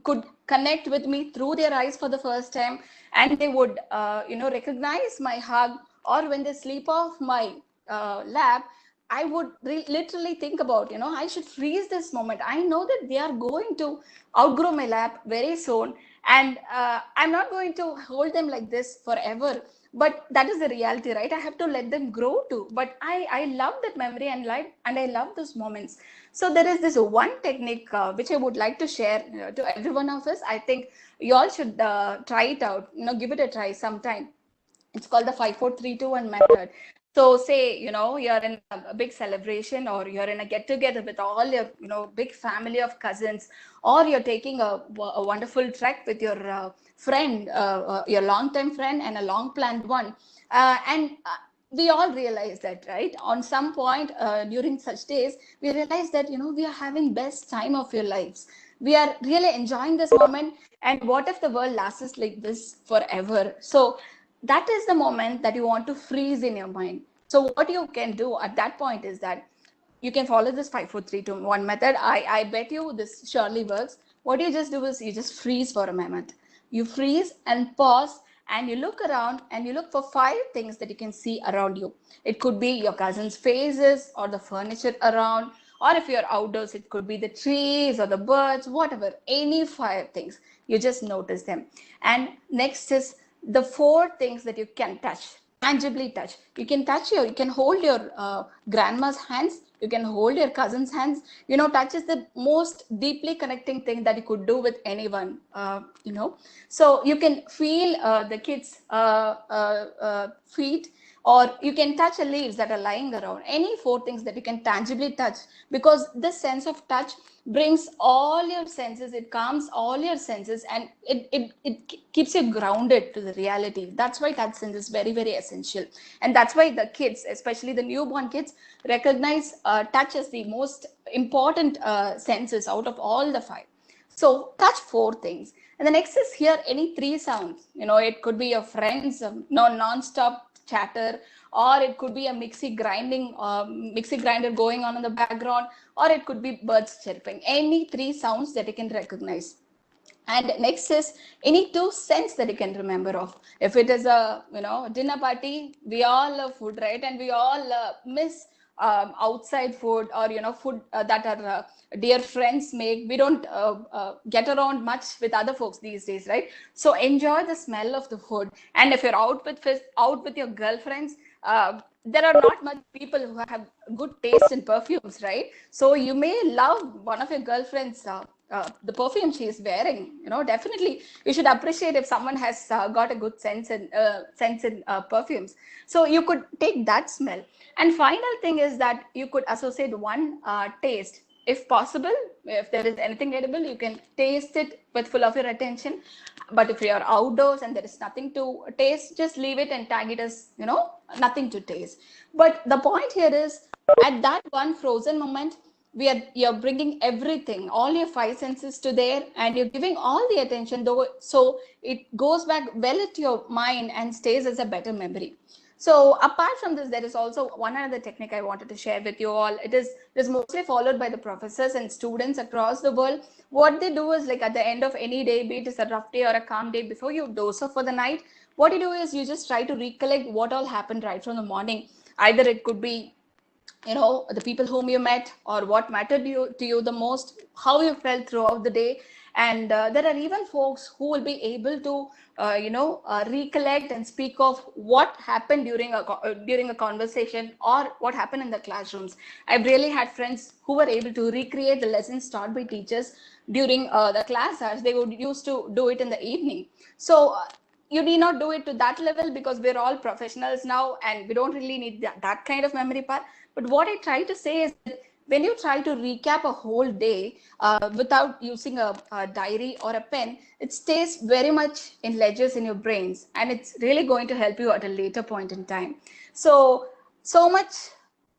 D: could connect with me through their eyes for the first time, and they would, recognize my hug, or when they sleep off my lap, I would literally think about, I should freeze this moment. I know that they are going to outgrow my lap very soon, and I'm not going to hold them like this forever. But that is the reality, right? I have to let them grow too. But I love that memory and I love those moments. So there is this one technique which I would like to share to every one of us. I think you all should try it out. Give it a try sometime. It's called the 5-4-3-2-1 method. So say, you're in a big celebration, or you're in a get together with all your, big family of cousins, or you're taking a wonderful trek with your friend, your long-time friend and a long planned one. And we all realize that, right? On some point during such days, we realize that, we are having best time of your lives. We are really enjoying this moment. And what if the world lasts like this forever? So that is the moment that you want to freeze in your mind. So what you can do at that point is that you can follow this 5-4-3-2-1 method. I bet you this surely works. What you just do is you just freeze for a moment. You freeze and pause, and you look around and you look for 5 things that you can see around you. It could be your cousins' faces or the furniture around, or if you're outdoors, it could be the trees or the birds, whatever, any 5 things. You just notice them. And next is the 4 things that you can touch, tangibly touch. You can you can hold your grandma's hands, you can hold your cousin's hands. Touch is the most deeply connecting thing that you could do with anyone. So you can feel the kids' feet, or you can touch the leaves that are lying around. Any 4 things that you can tangibly touch, because this sense of touch brings all your senses, it calms all your senses, and it keeps you grounded to the reality. That's why touch sense is very, very essential. And that's why the kids, especially the newborn kids, recognize touch as the most important senses out of all the 5. So touch 4 things. And the next is hear any 3 sounds. It could be your friends, non-stop chatter, or it could be a mixie grinder going on in the background, or it could be birds chirping. Any 3 sounds that you can recognize. And next is any 2 scents that you can remember of. If it is a dinner party, we all love food, right? And we all miss outside food, or food that our dear friends make. We don't get around much with other folks these days, right? So enjoy the smell of the food. And if you're out with your girlfriends, there are not much people who have good taste in perfumes, right? So you may love one of your girlfriends, the perfume she is wearing. Definitely you should appreciate if someone has got a good sense in perfumes. So you could take that smell. And final thing is that you could associate one taste if possible, if there is anything edible, you can taste it with full of your attention. But if you are outdoors and there is nothing to taste, just leave it and tag it as, nothing to taste. But the point here is, at that one frozen moment, you're bringing everything, all your five senses to there, and you're giving all the attention, though, so it goes back well into your mind and stays as a better memory. So apart from this, there is also one other technique I wanted to share with you all. It is mostly followed by the professors and students across the world. What they do is, like, at the end of any day, be it a rough day or a calm day, before you doze off for the night, what you do is you just try to recollect what all happened right from the morning. Either it could be, the people whom you met, or what mattered to you the most, how you felt throughout the day. And there are even folks who will be able to recollect and speak of what happened during a conversation, or what happened in the classrooms. I've really had friends who were able to recreate the lessons taught by teachers during the class hours. They would used to do it in the evening. So you need not do it to that level, because we're all professionals now and we don't really need that kind of memory part. But what I try to say is that when you try to recap a whole day without using a diary or a pen, it stays very much in ledgers in your brains, and it's really going to help you at a later point in time. So much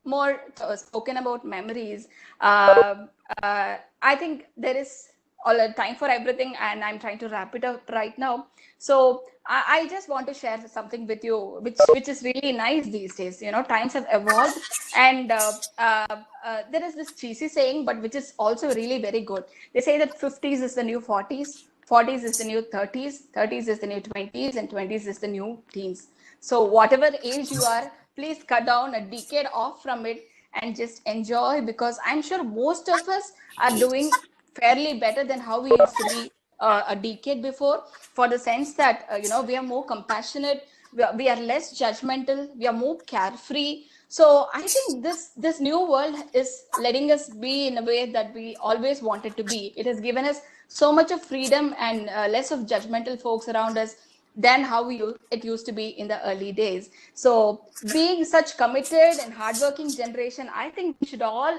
D: more spoken about memories. I think there is all a time for everything, and I'm trying to wrap it up right now. So I just want to share something with you, which is really nice these days. Times have evolved, and there is this cheesy saying, but which is also really very good. They say that 50s is the new 40s, 40s is the new 30s, 30s is the new 20s, and 20s is the new teens. So whatever age you are, please cut down a decade off from it and just enjoy, because I'm sure most of us are doing fairly better than how we used to be a decade before, for the sense that we are more compassionate, we are less judgmental, we are more carefree. So I think this new world is letting us be in a way that we always wanted to be. It has given us so much of freedom and less of judgmental folks around us than how it used to be in the early days. So being such committed and hardworking generation, I think we should all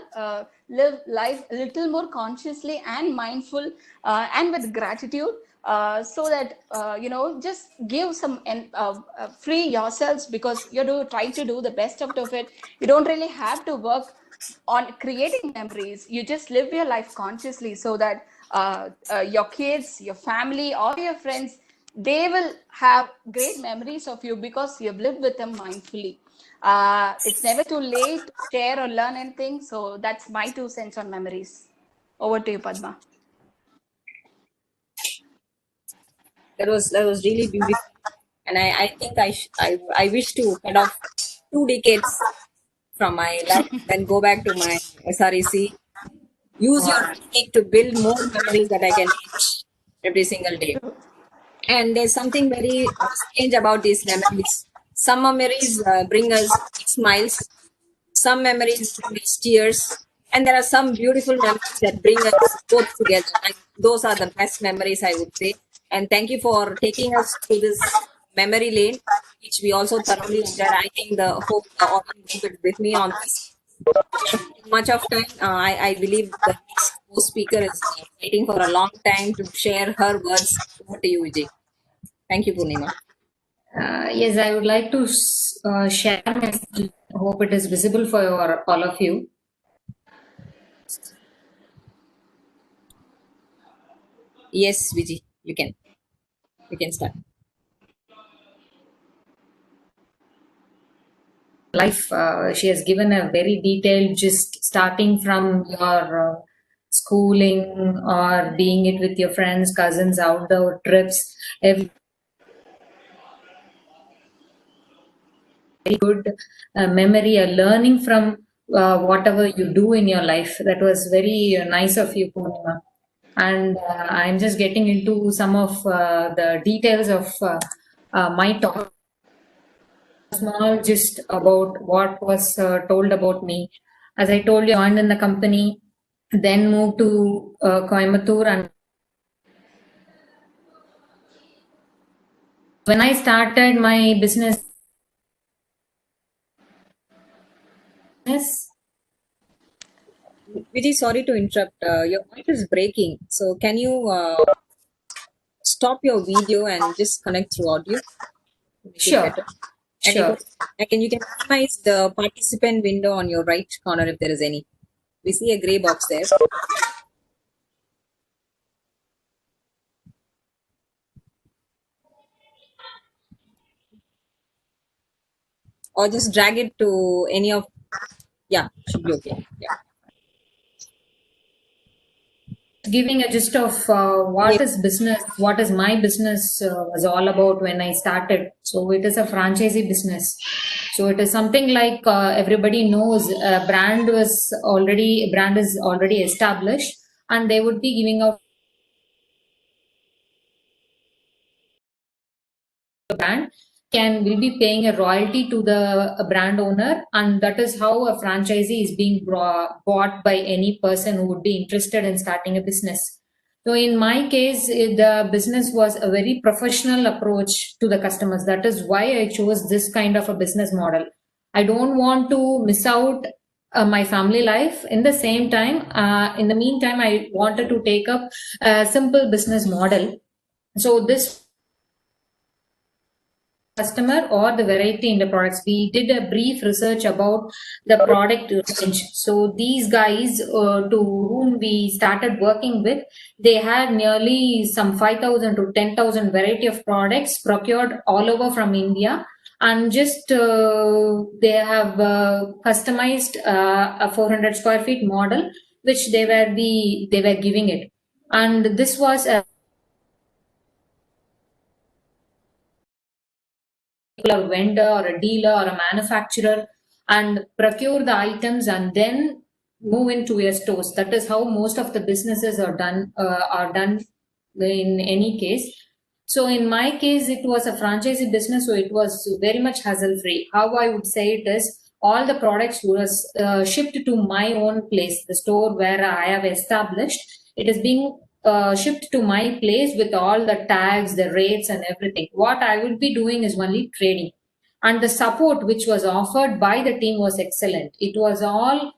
D: live life a little more consciously and mindful, and with gratitude, so that just give some free yourselves, because you're trying to do the best out of it. You don't really have to work on creating memories. You just live your life consciously, so that your kids, your family, or your friends, they will have great memories of you, because you've lived with them mindfully. It's never too late to share or learn anything. So that's my 2 cents on memories. Over to you, Padma.
B: That was really beautiful, and I think I wish to cut off 2 decades from my life, then go back to my SREC. Use your technique to build more memories that I can teach every single day. And there's something very strange about these memories. Some memories bring us smiles, some memories bring us tears, and there are some beautiful memories that bring us both together. And those are the best memories, I would say. And thank you for taking us through this memory lane, which we also thoroughly enjoyed. I think the audience is with me on this. Much of time, I believe the next speaker is waiting for a long time to share her words. Over to you, Vijay. Thank you, Purnima.
G: Yes, I would like to share my screen. Hope it is visible for all of you.
B: Yes, Vijay, you can. You can start.
G: Life, she has given a very detailed gist, starting from your schooling or being it with your friends, cousins, outdoor trips. Very good memory, a learning from whatever you do in your life. That was very nice of you, Purnima. And I'm just getting into some of the details of my talk. Small gist about what was told about me. As I told you, I joined in the company, then moved to Coimbatore, and when I started my business,
B: Vijay, sorry to interrupt. Your voice is breaking. So can you stop your video and just connect through audio to make it
G: Sure,
B: better? And
G: sure.
B: you can minimize the participant window on your right corner if there is any. We see a gray box there. Or just drag it to any of, yeah, should be okay. Yeah.
G: Giving a gist of what is business, what is my business was all about when I started. So it is a franchisee business. So it is something like everybody knows a brand is already established, and they would be giving out a brand will be paying a royalty to the brand owner, and that is how a franchisee is being bought by any person who would be interested in starting a business. So in my case, the business was a very professional approach to the customers. That is why I chose this kind of a business model. I don't want to miss out my family life. In the same time, in the meantime, I wanted to take up a simple business model. So this customer or the variety in the products. We did a brief research about the product range. So these guys to whom we started working with, they had nearly some 5,000 to 10,000 variety of products procured all over from India. And just they have customized a 400 square feet model, which they were giving it. And this was a vendor or a dealer or a manufacturer and procure the items and then move into your stores. That is how most of the businesses are done in any case. So in my case, it was a franchisee business, so it was very much hassle free. How I would say it is, all the products was shipped to my own place, the store where I have established. It is being shipped to my place with all the tags, the rates, and everything. What I would be doing is only trading. And the support which was offered by the team was excellent. It was all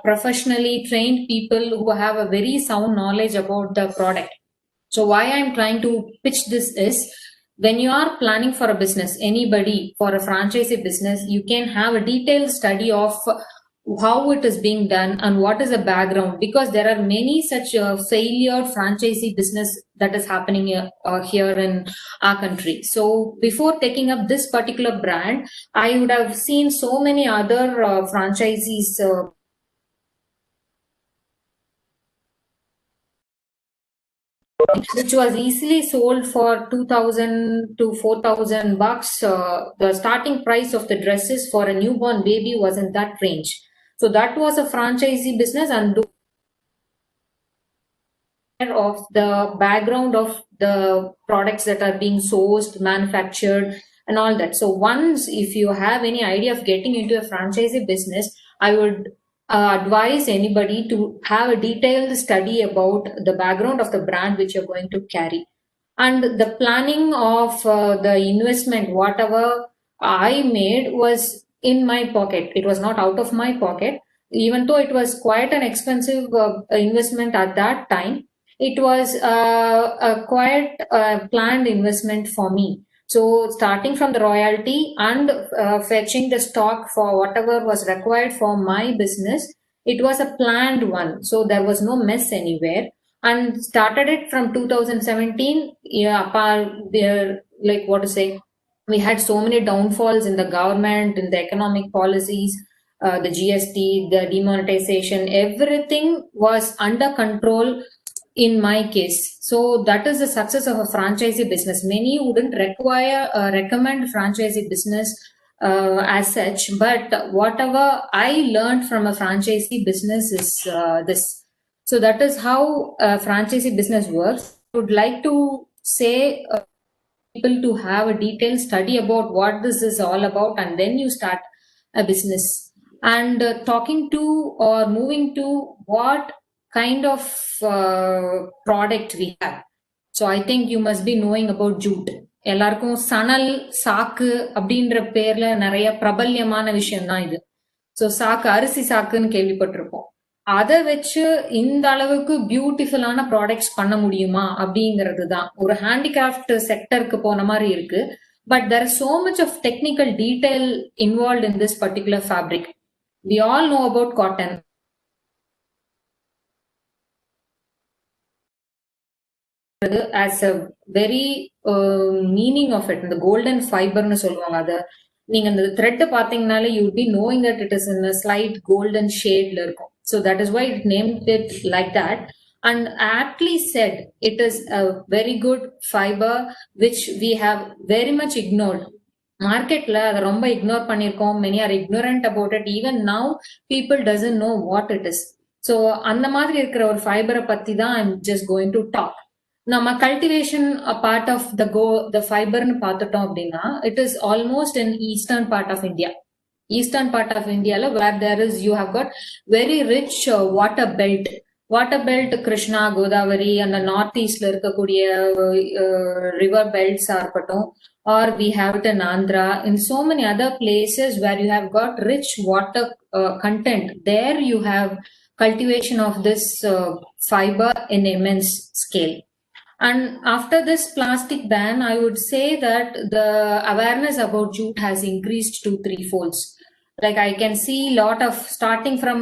G: professionally trained people who have a very sound knowledge about the product. So why I'm trying to pitch this is, when you are planning for a business, anybody for a franchisee business, you can have a detailed study of how it is being done and what is the background, because there are many such failure franchisee business that is happening here in our country. So before taking up this particular brand, I would have seen so many other franchisees which was easily sold for 2,000 to 4,000 bucks. The starting price of the dresses for a newborn baby was in that range. So that was a franchisee business, and of the background of the products that are being sourced, manufactured, and all that. So once, if you have any idea of getting into a franchisee business, I would advise anybody to have a detailed study about the background of the brand which you're going to carry. And the planning of the investment, whatever I made, was in my pocket. It was not out of my pocket. Even though it was quite an expensive investment at that time, it was a quite planned investment for me. So starting from the royalty and fetching the stock for whatever was required for my business, it was a planned one. So there was no mess anywhere. And started it from 2017. Yeah, there, like what to say, we had so many downfalls in the government, in the economic policies, the GST, the demonetization, everything was under control in my case. So that is the success of a franchisee business. Many wouldn't recommend franchisee business as such, but whatever I learned from a franchisee business is this. So that is how a franchisee business works. I would like to say people to have a detailed study about what this is all about, and then you start a business. And talking to or moving to what kind of product we have. So I think you must be knowing about jute. எல்லாருக்கும் சணல் சாக்கு அப்படின்ற பேர்ல நிறைய பிரபல்யமான விஷயம் தான் இது. ஸோ சாக்கு, அரிசி சாக்குன்னு கேள்விப்பட்டிருப்போம். அதை வச்சு இந்த அளவுக்கு பியூட்டிஃபுல்லான ப்ராடக்ட்ஸ் பண்ண முடியுமா அப்படிங்கிறது தான். ஒரு ஹேண்டிகிராஃப்ட் செக்டருக்கு போன மாதிரி இருக்கு. But there is so much of technical detail involved in this particular fabric. We all know about cotton. As a very meaning of it, the golden fiber னு சொல்லுவாங்க. அத நீங்க அந்த thread பாத்தீங்கனாலே you would be knowing that it is in a slight golden shadeல இருக்கும். So that is why it named it like that. And aptly said, it is a very good fiber which we have very much ignored. Marketல அதை ரொம்ப ignore பண்ணியிருக்கோம். Many are ignorant about it. Even now, people doesn't know what it is. So அந்த மாதிரி இருக்கிற ஒரு ஃபைபரை பத்தி தான் I'm just going to talk. நம்ம கல்டிவேஷன் பார்ட் ஆஃப் த ஃபைபர்னு பார்த்துட்டோம் அப்படின்னா, it is almost in eastern part of India. Eastern part of இந்தியால where there is you have got very rich water belt Krishna, Godavari, அந்த நார்த் ஈஸ்ட்ல இருக்கக்கூடிய river பெல்ட்ஸா இருக்கட்டும், or we have it in Andhra, in so many other places where you have got rich water content. There you have cultivation of this fiber in immense scale. And after this plastic ban, I would say that the awareness about jute has increased 2-3 folds. Like I can see a lot of starting from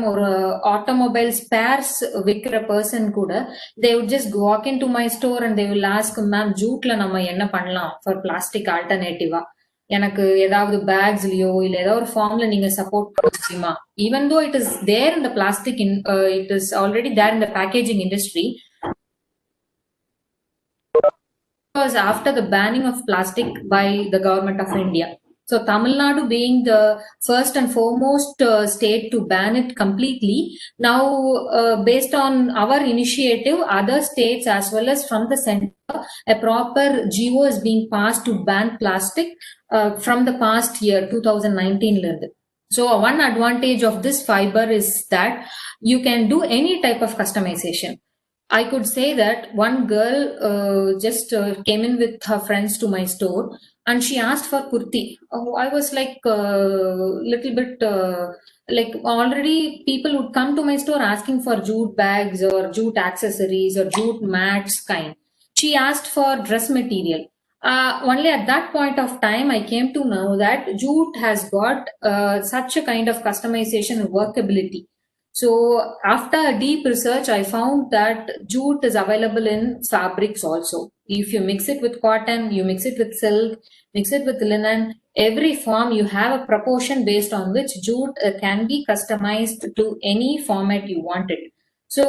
G: automobile spares vikra person kuda, they would just walk into my store and they will ask, ma'am, jute la nama enna pannalam for plastic alternative. எனக்கு ஏதாவது பேக்ஸ்லயோ இல்ல ஏதாவது ஒரு ஃபார்ம்ல நீங்க support பண்ண முடியுமா? Even though it is there in the plastic, it is already there in the packaging industry. Because after the banning of plastic by the government of India, so Tamil Nadu being the first and foremost state to ban it completely, now based on our initiative, other states as well as from the center, a proper GO is being passed to ban plastic from the past year 2019. So one advantage of this fiber is that you can do any type of customization. I could say that one girl just came in with her friends to my store and she asked for kurti. I was like little bit like already people would come to my store asking for jute bags or jute accessories or jute mats kind. She asked for dress material. Only at that point of time I came to know that jute has got such a kind of customization and workability. So after deep research, I found that jute is available in fabrics also. If you mix it with cotton, you mix it with silk, mix it with linen, every form you have a proportion based on which jute can be customized to any format you want it. So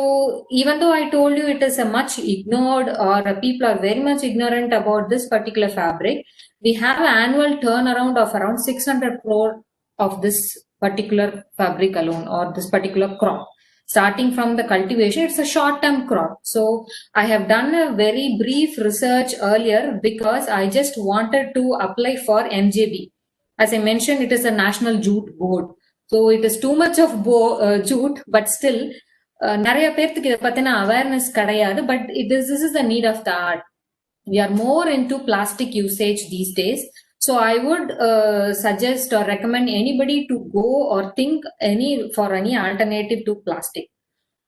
G: even though I told you it is a much ignored or people are very much ignorant about this particular fabric, we have an annual turnaround of around 600 crore of this particular fabric alone or this particular crop. Starting from the cultivation, it's a short-term crop. So I have done a very brief research earlier because I just wanted to apply for NJB. As I mentioned, it is a National Jute Board. So it is too much of jute, but still, நிறைய பேர்த்துக்கு இதை பத்தின awareness கிடையாது. But this is the need of the art. We are more into plastic usage these days. So I would suggest or recommend anybody to go or think for any alternative to plastic.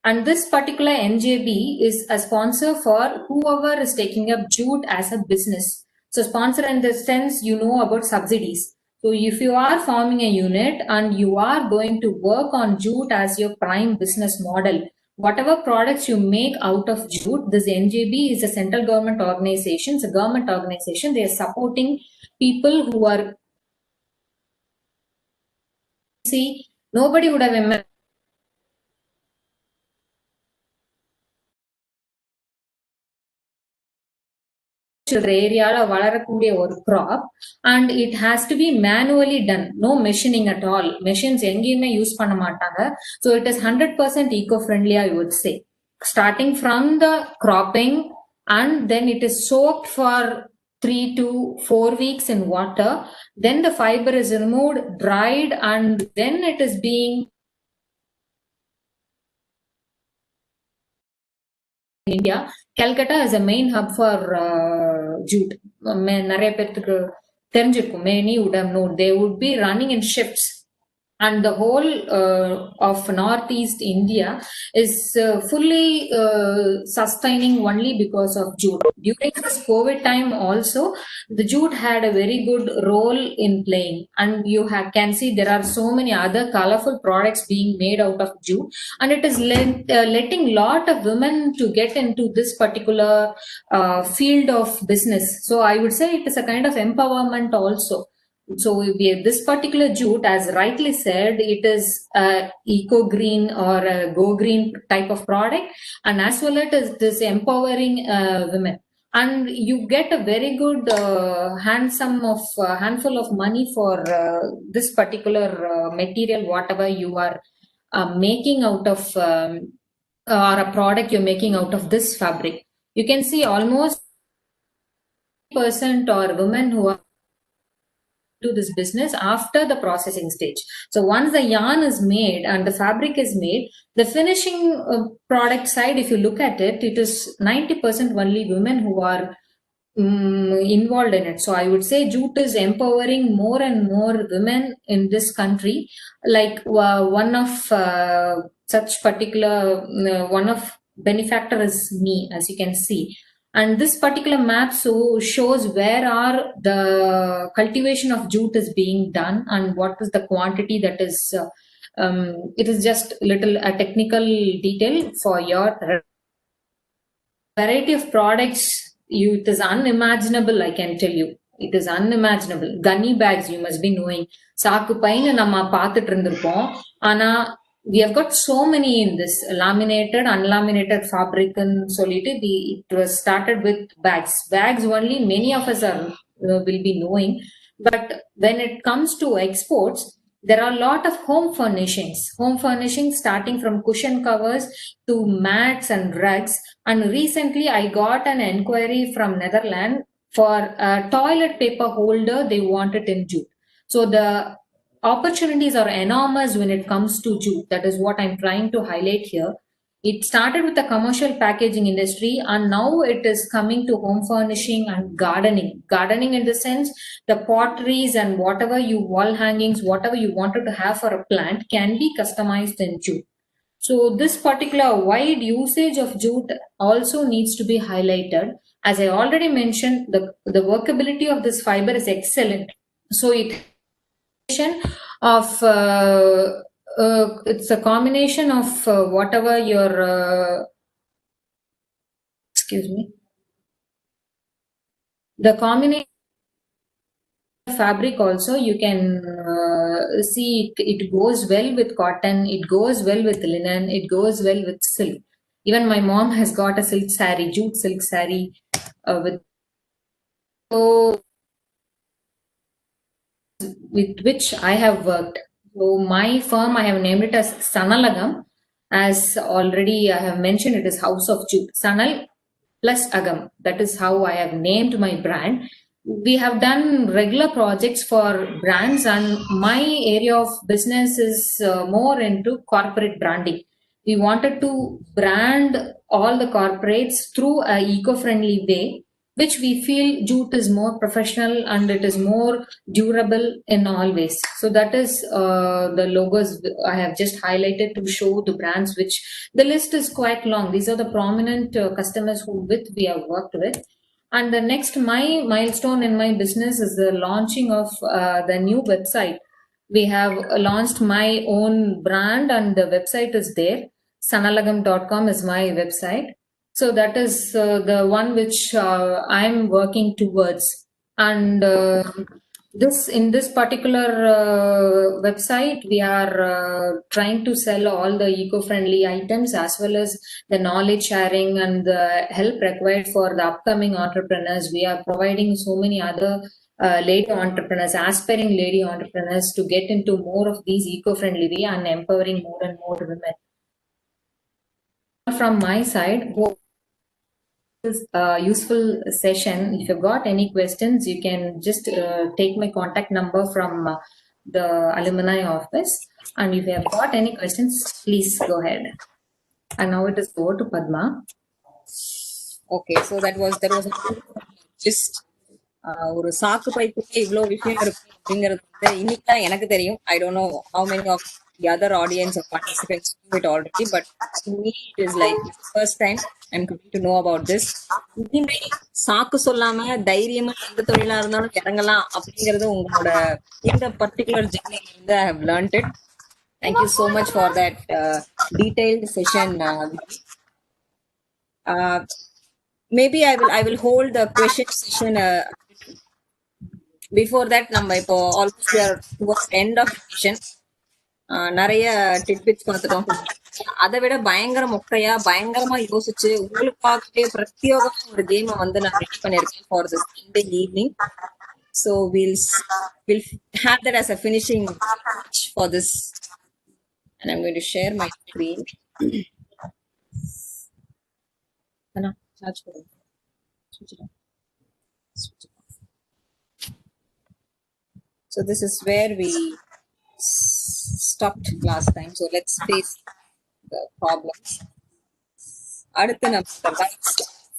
G: And this particular NJB is a sponsor for whoever is taking up jute as a business. So sponsor in the sense, you know about subsidies. So if you are forming a unit and you are going to work on jute as your prime business model, whatever products you make out of jute, this NJB is a central government organization. It's a government organization. They are supporting people who are, see, nobody would have imagined ஏரியால வளரக்கூடிய ஒரு crop and it has to be manually done, no machining at all. Machines எங்கேயுமே use பண்ண மாட்டாங்க. So it is 100% eco-friendly, I would say. Starting from the cropping and then it is soaked for 3 to 4 weeks in water. Then the fiber is removed, dried, and then it is being India. Calcutta is a main hub for jute. நிறைய பேருக்கு தெரிஞ்சிருக்கும். Many would have known. They would be running in shifts. and the whole of Northeast India is fully sustaining only because of jute. During this COVID time also, the jute had a very good role in playing, and you can see there are so many other colorful products being made out of jute, and it is letting lot of women to get into this particular field of business. So I would say it is a kind of empowerment also. So this particular jute, as rightly said, it is a eco green or a go green type of product, and as well it is this empowering women, and you get a very good handful of money for this particular material, whatever you are making out of or a product you're making out of this fabric. You can see almost % or women who are to this business after the processing stage. So once the yarn is made and the fabric is made, the finishing product side, if you look at it, it is 90% only women who are involved in it. So I would say jute is empowering more and more women in this country. Like one of such particular one of benefactor is me, as you can see. And this particular map shows where are the cultivation of jute is being done and what is the quantity that is. It is just a technical detail for your variety of products. It is unimaginable, I can tell you. It is unimaginable. Gunny bags, you must be knowing. Saaku paina nama paathitu irundirupom. Ana we have got so many in this laminated, unlaminated fabric and solidity. It was started with bags. Bags only many of us will be knowing. But when it comes to exports, there are a lot of home furnishings starting from cushion covers to mats and rugs. And recently I got an inquiry from Netherlands for a toilet paper holder. They want it in jute. So the opportunities are enormous when it comes to jute. That is what I'm trying to highlight here. It started with the commercial packaging industry, and now it is coming to home furnishing and gardening. Gardening in the sense, the potteries and whatever you wall hangings, whatever you wanted to have for a plant can be customized in jute. So this particular wide usage of jute also needs to be highlighted. As I already mentioned, the workability of this fiber is excellent. So it's a combination of whatever your the combination fabric also, you can see it goes well with cotton, it goes well with linen, it goes well with silk. Even my mom has got a silk saree, jute silk saree with which I have worked. So my firm, I have named it as Sanalagam. As already I have mentioned, it is House of Jute. Sanal plus Agam. That is how I have named my brand. We have done regular projects for brands, and my area of business is more into corporate branding. We wanted to brand all the corporates through an eco-friendly way, which we feel jute is more professional and it is more durable in all ways. So that is the logos I have just highlighted to show the brands, which the list is quite long. These are the prominent customers we have worked with. And the next milestone in my business is the launching of the new website. We have launched my own brand, and the website is there. Sanalagam.com is my website. So that is the one which I'm working towards. And in this particular website, we are trying to sell all the eco-friendly items, as well as the knowledge sharing and the help required for the upcoming entrepreneurs. We are providing so many other lady entrepreneurs, aspiring lady entrepreneurs, to get into more of these eco-friendly way and empowering more and more women. From my side, this useful session. If you've got any questions, you can just take my contact number from the alumni office. And if you have got any questions, please go ahead. And now it is over to Padma.
B: Okay, so there was a gist ஒரு சாக்கு பைக்குள்ள இவ்வளவு விஷயம் இருக்கு அப்படிங்கிறது வந்து இன்னைக்கு தான் எனக்கு தெரியும். I don't know how many of the other audience of participants do it already, but to me it is like first time I'm coming to know about this. இனிமே சாக்கு சொல்லாம தைரியமா எந்த தொழிலா இருந்தாலும் இறங்கலாம் அப்படிங்கிறது உங்களோட இந்த பர்டிகுலர் ஜெர்னில இருந்து I have learned it. Thank you so much for that detailed session. Maybe I will hold the question session. Before that, நம்ம இப்போ almost we are towards end of session. நிறைய டிட்பிட்ஸ் பார்த்துட்டோம். அதை விட பயங்கர மொக்கையா பயங்கரமா யோசிச்சு உங்களுக்காகவே பிரத்யேகமா ஒரு கேமை வந்து நான் ரெடி பண்ணிருக்கேன் for this Sunday evening. So we'll have that as a finishing touch for this. And I'm going to share my screen. Anna, charge for switch it off. Switch it off. So this is where we stopped last time. So let's face the problems. அடுத்து நம்ம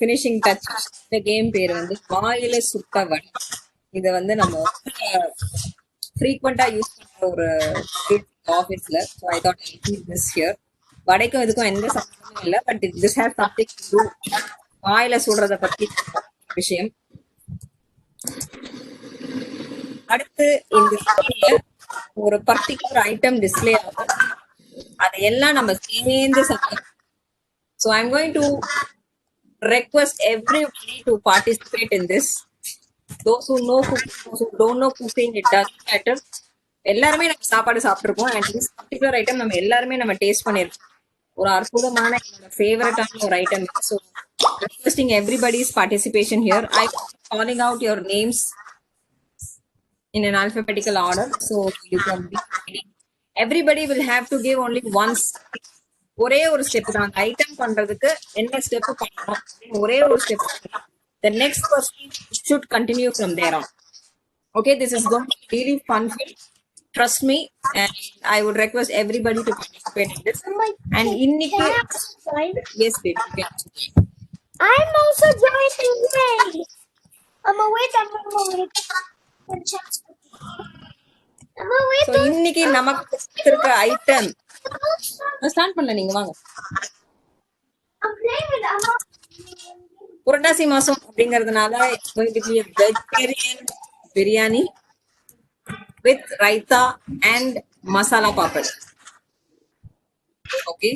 B: finishing touch. இந்த game பேர் வந்து வாயில சுட்ட வடை. இதை வந்து நம்ம frequent யூஸ் பண்ற ஒரு ஆஃபீஸ்ல. So I thought I keep this here. வடைக்கும் இதுக்கும் எந்த சம்பந்தமும் இல்லை, but this has something to to வாயில சுடுறத பத்தி விஷயம். அடுத்து இந்த ஒரு பர்டிகுலர் ஐட்டம் டிஸ்பிளே ஆகும், அதையெல்லாம் நம்ம சேர்ந்து சாப்பிடலாம். So I am going to request everybody to participate in this. Those who know cooking, those who don't know cooking, it doesn't matter. எல்லாருமே நம்ம சாப்பாடு சாப்பிட்டுருக்கோம். அண்ட் திஸ் பர்டிகுலர் ஐட்டம் நம்ம எல்லாருமே நம்ம டேஸ்ட் பண்ணிருக்கோம். ஒரு அற்புதமான என்னோட ஃபேவரட்டான ஒரு item. So requesting everybody's participation here. I calling out your names in an alphabetical order, so you can be ready. Everybody will have to give only once. ஒரே ஒரு ஸ்டெப் தான் ஐட்டம் பண்றதுக்கு. என்ன ஸ்டெப் பண்ணணும் ஒரே ஒரு step. The next person should continue from there on. Okay, this is going to be really fun. Trust me, and I would request everybody to participate in this. And inniki, yes, baby, you can.
H: I'm also joining today. I'm wait.
B: So இன்னைக்கு நமக்கு இருக்க item start பண்ணல. நீங்க வாங்க.
H: I'm playing with Amma.
B: புரட்டாசி மாசம் அப்படிங்கறதுனால it's going to be a vegetarian biryani with raita and masala papad. Okay,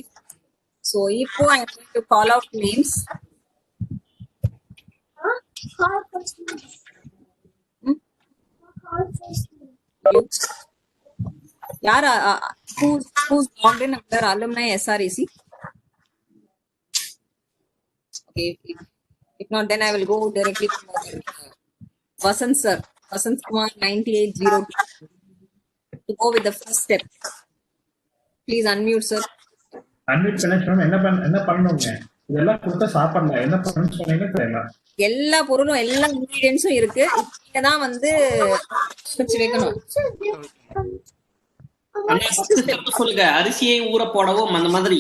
B: so இப்போ I'm going to call out names.
H: Call first. Call first.
B: யார் who's logged in under alumni SREC? Okay, if not, then I will go directly to Vasant sir. Vasant Kumar 9802 to go with the first step. Please unmute sir.
A: Unmute connection என்ன பண்ணணுங்க? இதெல்லாம் கொடுத்தா சாப்பிடலாம். என்ன பண்ணணும்னு சொன்னீங்கன்னா தெரியல.
B: எல்லா பொருளும் எல்லா இன்கிரிடியன்ஸும் இருக்கு. இதான் வந்து வச்சு வைக்கணும்.
C: சொல்லுங்க, அரிசியை ஊற போடவும் அந்த மாதிரி.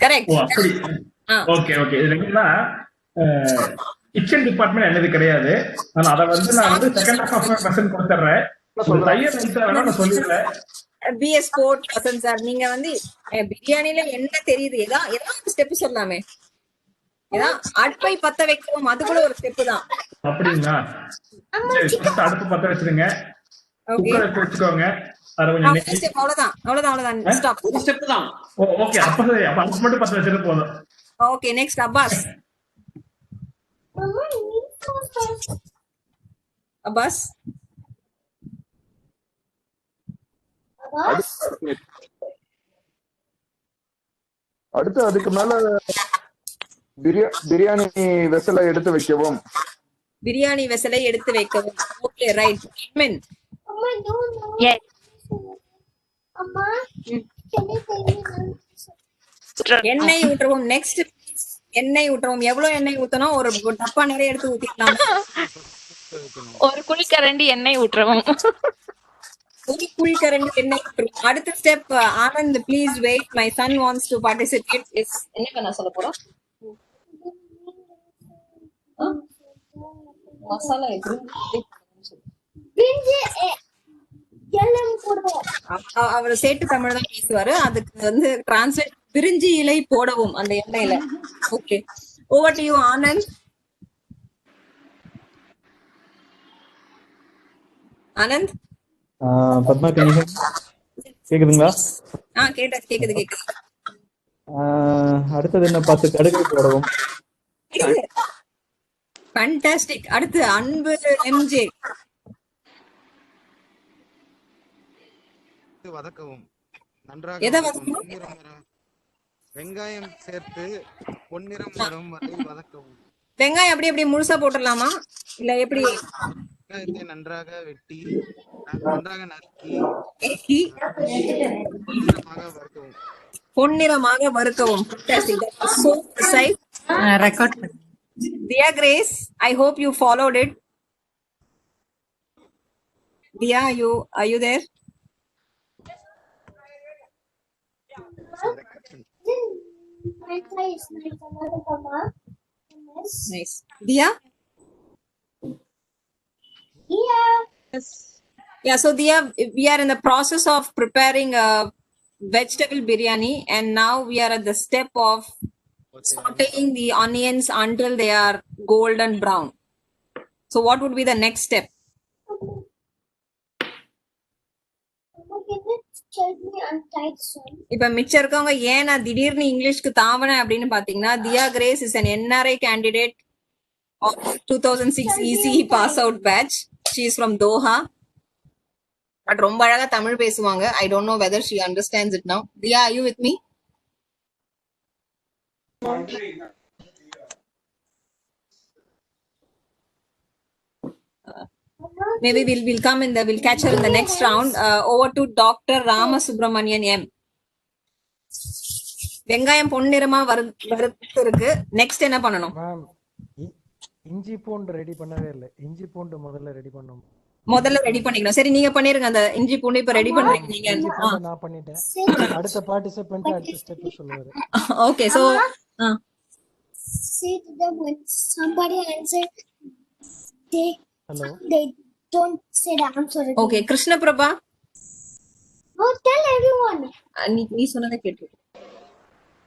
B: கரெக்ட்.
A: ஓ அப்படி. Okay okay. இது என்னன்னா கிச்சன் டிபார்ட்மெண்ட் என்னது கிடையாது. ஆனா அத வந்து நான் வந்து செகண்ட் ஹாஃப் ஆஃப் பர்சன்ட் கொடுத்துறேன். தையர் ரைட்டா வேணா நான் சொல்லிடுறேன்.
B: பிஎஸ் ஸ்போர்ட் வசந்த் சார், நீங்க வந்து பிரியாணில என்ன தெரியுது? ஏதாவது ஸ்டெப் சொல்லலாமே. ஏதாவது அடுப்பை பத்த வைக்கவும், அது கூட ஒரு ஸ்டெப் தான்.
A: அப்படிங்களா? அடுப்பு பத்த வச்சிருங்க. குக்கர் எடுத்து வச்சுக்கோங்க.
B: அவ்வளவுதான். ஸ்டாப்.
C: ஒரு ஸ்டெப் தான்.
A: ஓகே, அப்ப அடுப்பு மட்டும் பத்த வச்சிருந்தா போதும்.
B: Okay, next Abbas. அப்பாஸ்
I: அடுத்து அதுக்கு மேல பிரியாணி வெசலை எடுத்து வைக்கவும்.
B: பிரியாணி வெசலை எடுத்து வைக்கவும். Okay, right. மென்.
H: Amma, no.
G: Yes.
H: Amma, can you tell me now?
B: எண்ணெய் ஊற்றவும். நெக்ஸ்ட் எண்ணெய் ஊற்றவும். எவ்வளவு எண்ணெய் ஊத்தணும்? ஒரு டப்பா நிறைய எடுத்து ஊத்திக்கலாம்.
G: ஒரு குழிக்கரண்டி எண்ணெய் ஊற்றவும்.
B: ஒரு குழிக்கரண்டி எண்ணெய் ஊற்றவும். அடுத்த step. Anand, please wait. My son wants to participate. என்ன பண்ண சொல்ல போறோம்? மசாலா எப்படி
H: பிரிஞ்சி எல்லாம் போடுவோம்.
B: அவர் சேட்டு தமிழ் தான் பேசுவாரு. அதுக்கு வந்து டிரான்ஸ்லேட் பிரிஞ்சி இலை போடவும் அந்த எண்ணெயில. Okay, over to you Anand. Anand,
J: Padma கணிதம் கேக்குதுங்களா?
B: கேக்குது.
J: அடுத்தது என்ன? 10 கடுகு போடவும்.
B: ஃபேண்டாஸ்டிக். அடுத்து அன்பு எம்ஜே.
K: வதக்கவும்.
B: எதை
K: நன்றாக
B: வதக்கணும்?
K: பொன்னிறம் வர வெங்காயம் சேர்த்து பொன்னிறம் வரும் வரை வதக்கவும்.
B: வெங்காயம் அப்படி முழுசா போட்டுடலாமா இல்ல எப்படி?
K: வெங்காயத்தை நன்றாக வெட்டி நன்றாக நறுக்கி பொன்னிறமாக வறுக்கவும்.
B: பொன்னிறமாக வறுக்கவும். Fantastic. That was so precise.
G: Record.
B: Dear Grace, I hope you followed it. Dia, are you there?
H: My place, my mama.
B: Nice. Dia?
H: Yeah.
B: Yeah, so Dia, we are in the process of preparing a vegetable biryani, and now we are at the step of sauteing the onions until they are golden brown. So what would be the next step? இப்ப மிச்சம் இருக்கவங்க ஏன் நான் திடீர்னு இங்கிலீஷ்க்கு தாவன அப்படின்னு பாத்தீங்கன்னா, Diya Grace is an NRI candidate of 2006 ECE pass out batch. She is from Doha. But ரொம்ப அழகா தமிழ் பேசுவாங்க. I don't know whether she understands it now. Dia, are you with me? Maybe we'll come in we'll catch her in the next round. Over to Dr. Rama Subramanian M. வெங்காயம் பொன்னிறமா வறுத்து இருக்கு. Next என்ன பண்ணணும்?
L: Ma'am, இஞ்சி பூண்டு ready பண்ணவே இல்லை. இஞ்சி பூண்டு முதல்ல ரெடி பண்ணணும்.
B: முதல்ல ரெடி பண்ணிக்கணும். சரி, நீங்க பண்ணிருங்க. அந்த இஞ்சி பூண்டு இப்ப ரெடி பண்றீங்க நீங்க.
L: நான் பண்ணிட்டேன். அடுத்த பார்ட்டிசிபென்ட் அடுத்த ஸ்டெப் சொல்லுவாரு.
B: Okay, so
H: say to them when somebody answer
L: Hello.
H: they don't say the answer again.
B: Okay, Krishna Prabha.
H: Oh, tell everyone.
B: நீ சொன்னதை கேட்டு.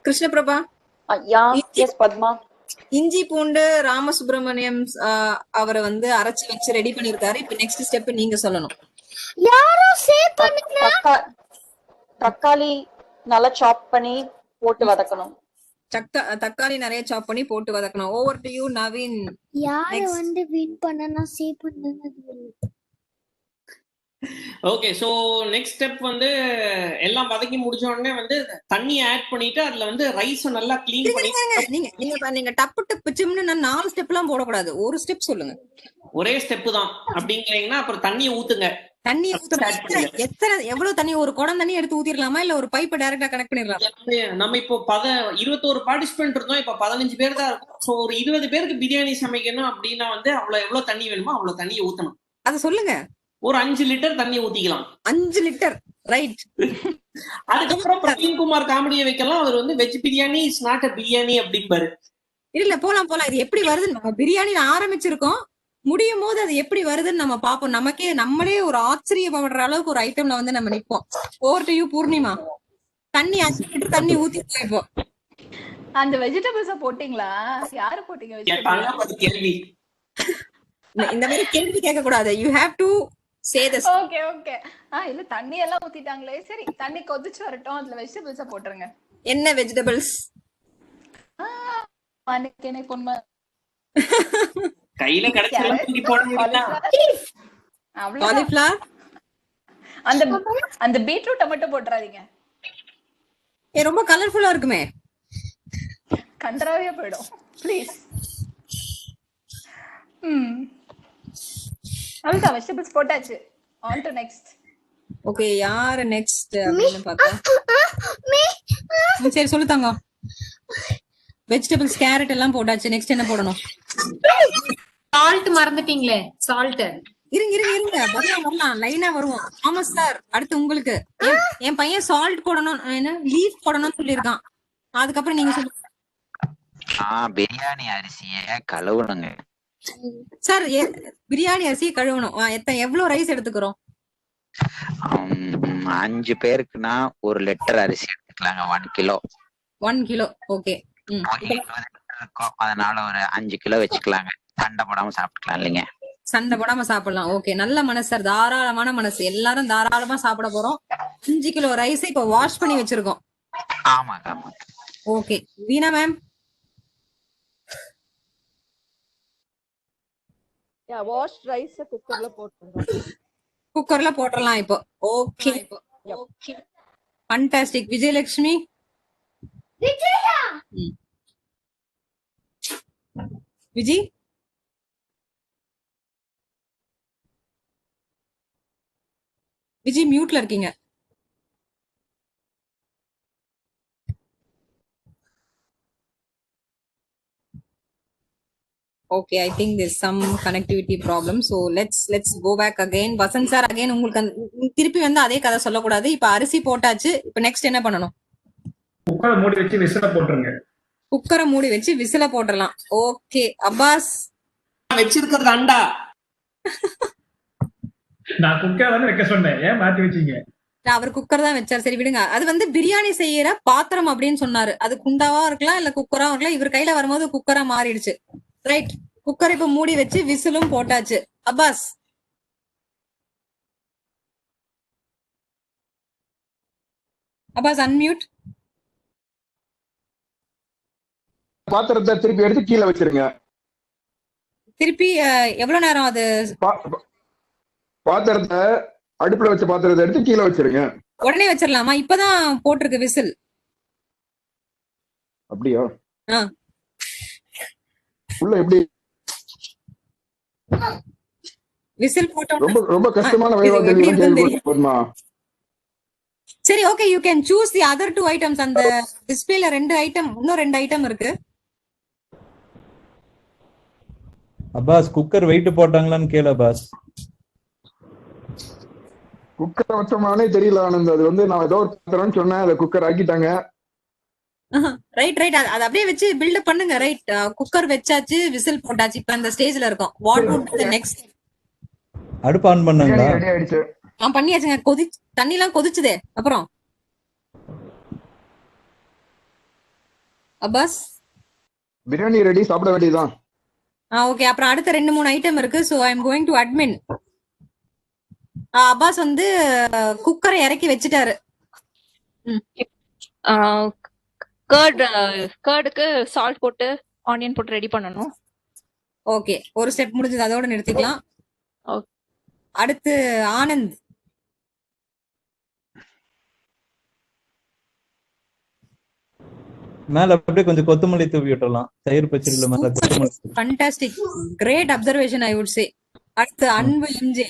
B: கிருஷ்ண பிரபா.
M: Yes, Padma.
B: இஞ்சி பூண்டு ராமசுப்ரமணியம் அவரை வந்து அரைச்சு வச்சு ரெடி பண்ணிருக்காரு. இப்ப நெக்ஸ்ட் ஸ்டெப் நீங்க சொல்லணும்.
H: யாரோ சே பண்ணுங்க.
M: தக்காளி நல்லா சாப் பண்ணி போட்டு வதக்கணும்.
B: தக்காளி நிறைய சாப் பண்ணி போட்டு வதக்கணும். Over to you Naveen.
H: யாரு வந்து வின் பண்ணனா சே பண்ணுங்க.
C: ஓகே, சோ நெக்ஸ்ட் ஸ்டெப் வந்து எல்லாம் வதக்கி முடிச்ச உடனே வந்து தண்ணி ஆட் பண்ணிட்டு அதுல வந்து ரைஸ் நல்லா க்ளீன் பண்ணி
B: நீங்க டப்பு பிச்சும்னு நான் 4 ஸ்டெப் எல்லாம் போடக்கூடாது. ஒரு ஸ்டெப் சொல்லுங்க.
C: ஒரே ஸ்டெப் தான் அப்படிங்கறீங்கன்னா அப்புறம் தண்ணியை ஊத்துங்க.
B: தண்ணி எவ்வளவு தண்ணி? ஒரு குடம் தண்ணி எடுத்து ஊத்திரலாமா இல்ல ஒரு பைப்பை டைரக்டா கனெக்ட் பண்ணிடலாம்?
C: நம்ம இப்போ 21 பார்ட்டிசிபென்ட் இருந்தோம். இப்ப 15 பேர் தான் இருக்கும். சோ ஒரு 20 பேருக்கு பிரியாணி சமைக்கணும் அப்படின்னா வந்து எவ்வளவு தண்ணி வேணுமோ அவ்வளவு தண்ணியை ஊத்தணும்.
B: அத சொல்லுங்க.
C: ஒரு 5 லிட்டர் தண்ணி ஊத்திக்கலாம்.
B: 5 லிட்டர், ரைட்.
C: அதுக்கப்புறம் பிரவீன்குமார் காமெடியை வைக்கலாம். அவர் வந்து veg biryani is not a biryani அப்படிம்பாரு.
B: இல்ல, போலாம். இது எப்படி வருது? நம்ம பிரியாணி ஆரம்பிச்சிருக்கோம், முடியும் போது அது எப்படி வருதுன்னு நம்ம பாப்போம். நம்மளே ஒரு ஆச்சரியப்படுற அளவுக்கு ஒரு ஐட்டம்ல வந்து நம்ம நிப்போம். Over to you Poornima. தண்ணி 5 லிட்டர் தண்ணி ஊத்திட்டோம். இப்போ
D: அந்த வெஜிடபிள்ஸ் போட்டீங்களா? யாரு போட்டீங்க வெஜிடபிள்ஸ்?
C: கேள்வி
B: இந்த மாதிரி கேள்வி கேட்க கூடாது. You have to say this.
D: Okay. இல்ல தண்ணி எல்லாம் ஊத்திட்டாங்களே. சரி, தண்ணி கொதிச்சு வரட்டும். அதுல வெஜிடபிள்ஸ் போட்டுருங்க.
B: என்ன வெஜிடபிள்ஸ்?
D: மணிக்கேனே பொன்மை
C: கையில கிடைச்சா தூக்கி போட முடியல.
B: காலிஃப்ளவர்.
D: அந்த பீட்ரூட் மட்டும் போட்றாதீங்க.
B: ரொம்ப கலர்ஃபுல்லா இருக்குமே.
D: கண்டராவியா போய்டும். ப்ளீஸ். அவ்வளவுதான், வெஜிடபிள்ஸ் போட்டாச்சு. On to next.
B: ஓகே, யார் நெக்ஸ்ட் அப்படின்னு பார்த்தா? சரி, சொல்லுதாங்க. வெஜிடபிள்ஸ் கேரட் எல்லாம் போட்டாச்சு. நெக்ஸ்ட் என்ன போடணும்?
G: சால்ட் மறந்துட்டீங்களே. சால்ட்
B: இருங்க வரலாம், லைனா வருவோம். தாமஸ் சார், அடுத்து உங்களுக்கு. என் பையன் சால்ட் போடணும், லீஃப் போடணும்னு சொல்லியிருக்கான். அதுக்கப்புறம் நீங்க சொல்லுங்க.
E: பிரியாணி அரிசிய கழுவுனுங்க.
B: சார் பிரியாணி அரிசி கழுவணும் எவ்வளவு ரைஸ் எடுத்துக்கிறோம்?
E: 5 பேருக்குன்னா 1 லிட்டர் அரிசி எடுத்துக்கலாங்க. 1 கிலோ.
B: 1 கிலோ. ஓகே.
E: 20 இருக்கும், அதனால ஒரு 5 கிலோ வச்சுக்கலாங்க. சண்டை போடாம சாப்பிட்டுக்கலாம் இல்லைங்க?
B: சண்டை போடாம சாப்பிடலாம். ஓகே, நல்ல மனசு சார், தாராளமான மனசு. எல்லாரும் தாராளமா சாப்பிட போறோம். 5 கிலோ ரைஸ் இப்ப வாஷ் பண்ணி வச்சிருக்கோம்.
E: ஆமாங்க ஆமாங்க.
B: Okay, Veena ma'am.
M: Wash rice குக்கர்ல போட்டுறோம்.
B: குக்கர்ல போட்டுறலாம் இப்போ. Okay, fantastic. விஜயலட்சுமி. விஜி. விஜி மியூட்ல இருக்கீங்க. Okay, I think there's some connectivity problem. So let's go back again. Vasan sir, again உங்களுக்கு திருப்பி வந்து அதே கதை சொல்லக்கூடாது. இப்ப அரிசி போட்டாச்சு. இப்ப நெக்ஸ்ட் என்ன பண்ணணும்?
A: குக்கரை மூடி வச்சு விசில போட்டுருங்க.
B: குக்கரை மூடி வச்சு விசில போட்டுறலாம். Okay, Abbas.
C: வச்சிருக்கிறது அண்டா.
A: நான் குக்கர் தானே வைக்க சொன்னேன், ஏன் மாத்தி வச்சீங்க?
B: அவர் குக்கர் தான் வச்சார். சரி விடுங்க. அது வந்து பிரியாணி செய்யற பாத்திரம் அப்படின்னு சொன்னாரு. அது குண்டாவா இருக்கலாம், இல்ல குக்கரா இருக்கலாம். இவர் கையில வரும்போது குக்கரா மாறிடுச்சு. ரைட், குக்கர் இப்ப மூடி வச்சு விசிலும் போட்டாச்சு. அப்பாஸ். Abbas unmute.
I: பாத்திரத்தை திருப்பி எடுத்து கீழே வச்சிருங்க.
B: திருப்பி எவ்வளவு நேரம் அது?
I: பாத்திரத்தை அடுப்புல வச்ச பாத்திரத்தை எடுத்து கீழே வச்சிருங்க.
B: உடனே வச்சிடலாமா? இப்பதான் போட்டிருக்கு விசில்.
I: அப்படியா? உள்ள எப்படி
B: விசில் போட்டோம்?
I: ரொம்ப கஷ்டமான வேலை.
B: சரி, okay, you can choose the other 2 items. அந்த டிஸ்பிளேல 2 ஐட்டம், இன்னும் 2 ஐட்டம் இருக்கு.
J: அப்பாஸ் குக்கர் வெயிட் போட்டாங்களான்னு கேளு அப்பாஸ்.
I: குக்கர் வச்சோம்னாலே தெரியல ஆனந்த். அது வந்து நான் ஏதோ ஒரு பாத்திரம்னு சொன்னேன், அதை குக்கர் ஆக்கிட்டாங்க.
B: ரைட் ரைட், அது அப்படியே வச்சு பில்ட் பண்ணுங்க. ரைட், குக்கர் வச்சாச்சு, விசில் போட்டாச்சு. இப்ப அந்த ஸ்டேஜ்ல இருக்கோம். What would be the next?
J: அடுப்பு ஆன் பண்ணாங்களா?
I: ரெடி ஆயிடுச்சு.
B: பண்ணியாச்சுங்க. தண்ணி எல்லாம் கொதிச்சுதே. அப்புறம் அப்பாஸ்
I: பிரியாணி ரெடி, சாப்பிட வேண்டியதுதான்.
B: ஓகே, அப்புறம் அடுத்த 2-3 ஐட்டம் இருக்கு. So I am going to admin. Abbas வந்து குக்கரை இறக்கி வச்சுட்டாரு.
N: கர்டுக்கு சால்ட் போட்டு ஆனியன் போட்டு ரெடி பண்ணனும்.
B: ஓகே, ஒரு ஸ்டெப் முடிஞ்சது, அதோட நிறுத்திக்கலாம். அடுத்து ஆனந்த்.
J: மேல அப்படியே கொஞ்சம் கொத்தமல்லி தூவி விட்டுறலாம். தயிர் பச்சடியில மேல கொத்தமல்லி.
B: Fantastic, great observation I would say. அடுத்து அன்பு எம்ஜே.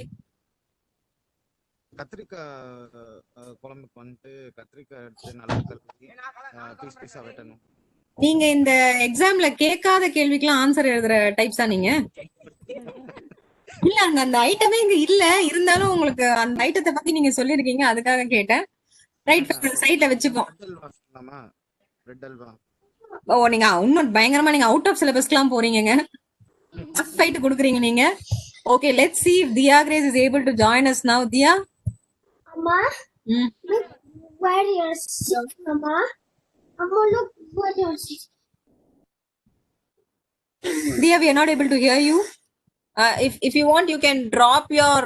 K: கத்திரிக்காய் குழம்புக்கு வந்துட்டு கத்திரிக்காய் எடுத்து நல்லா கழுவி பீஸ் பீஸா வெட்டணும்.
B: நீங்க இந்த எக்ஸாம்ல கேட்காத கேள்விக்கெல்லாம் ஆன்சர் எழுதுற டைப்ஸா நீங்க? இல்ல, அந்த ஐட்டமே இங்க இல்ல, இருந்தாலும் உங்களுக்கு அந்த ஐட்டத்தை பத்தி நீங்க சொல்லிருக்கீங்க, அதுக்காக கேட்டேன். ரைட், சைட்ல வச்சுப்போம்.
K: ரெட் அல்வா.
B: ஓ, நீங்க இன்னும் பயங்கரமா நீங்க அவுட் ஆஃப் சிலபஸ்க்குலாம் போறீங்க. ஃபைட் கொடுக்குறீங்க நீங்க. Okay, let's see if Diya Grace is able to join us now. Diya,
H: Mama, look where you're sitting, Mama. Mama, look where you're sitting.
B: Diya, we are not able to hear you. If you want, you can drop your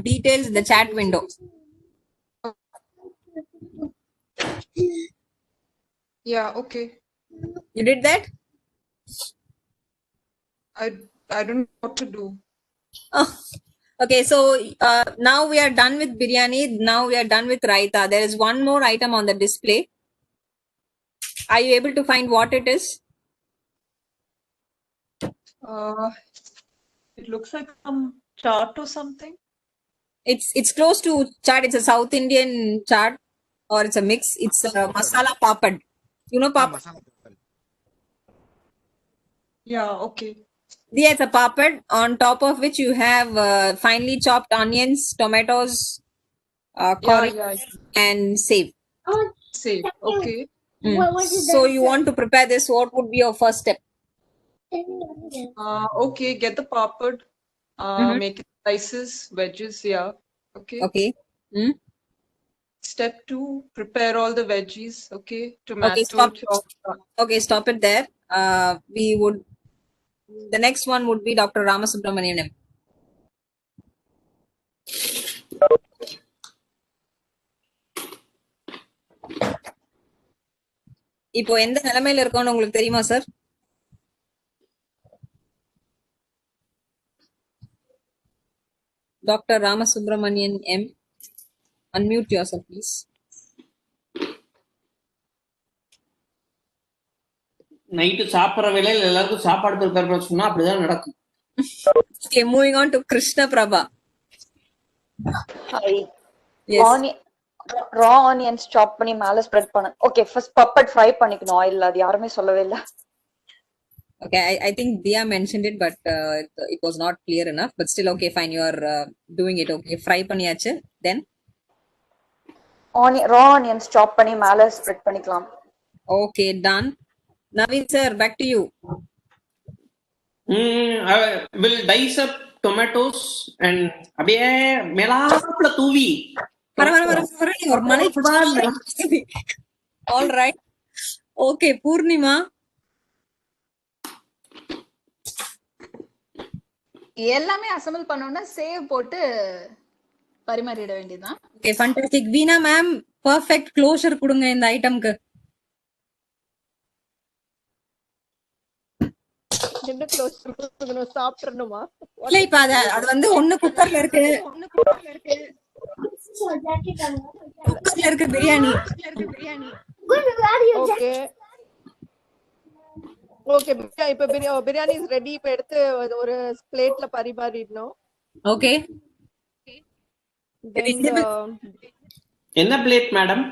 B: details in the chat window.
O: Yeah, okay.
B: You did that?
O: I don't know what to do.
B: Okay, so now we are done with biryani. Now we are done with raita. There is one more item on the display. Are you able to find what it is?
O: It looks like some chaat or something.
B: It's close to chaat. It's a South Indian chaat, or it's a mix. It's a masala papad. You know papad?
O: Yeah, okay.
B: Yeah, it's a papad on top of which you have finely chopped onions, tomatoes, coriander, and save.
O: Save, okay.
B: So you want to prepare this? What would be your first step?
O: Okay, get the papad. Make it slices, wedges. Yeah. Okay.
B: Okay.
O: Step 2, prepare all the veggies. Okay. Tomato.
B: Okay, stop. Okay, stop it there. The next one would be Dr. Ramasubramanian. இப்போ எந்த நிலைமையில இருக்கோம்னு உங்களுக்கு தெரியுமா sir? Doctor Ramasubramanian M. Unmute yourself, please.
C: Night சாப்பிட்ற வேலையில எல்லாருக்கும் சாப்பாடு ப்ரிப்பேர் சொன்னா அப்படிதான் நடக்கும்.
B: Okay, moving on to Krishna Prabha.
P: Hi.
B: Yes.
P: Raw onions chop பண்ணி மேல ஸ்ப்ரெட் பண்ணு. Okay, first puppet fry பண்ணிக்கணும் ஆயில்ல. அது யாருமே சொல்லவே இல்ல.
B: Okay, I think Dia mentioned it, but it was not clear enough. But still, okay, fine. You are doing it. Okay, fry பண்ணியாச்சு. Then
P: raw onions chop பண்ணி மேல spread பண்ணிக்கலாம்.
B: Okay, done. Naveen sir, back to you.
C: I will dice up tomatoes and அப்படியே மேலாப்ல தூவி.
B: ஒரு மலை all right. Okay, Purnima.
D: எல்லாமே assemble பண்ணோம்னா சேவ் போட்டு பரிமாறிட வேண்டியதுதான்.
B: Okay, fantastic. Veena ma'am, perfect closure கொடுங்க இந்த ஐட்டம்க்கு.
M: என்ன க்ளோசர் கொடுக்கணும், சாப்பிடணுமா?
B: இல்ல இப்ப அது வந்து ஒண்ணு குக்கர்ல இருக்கு, குக்கர்ல இருக்கு பிரியாணி.
M: ஓகே ஓகே, இப்ப பிரியாணி இஸ் ரெடி. இப்ப எடுத்து ஒரு பிளேட்ல பரிமாறிடணும்.
B: ஓகே,
C: என்ன பிளேட் மேடம்?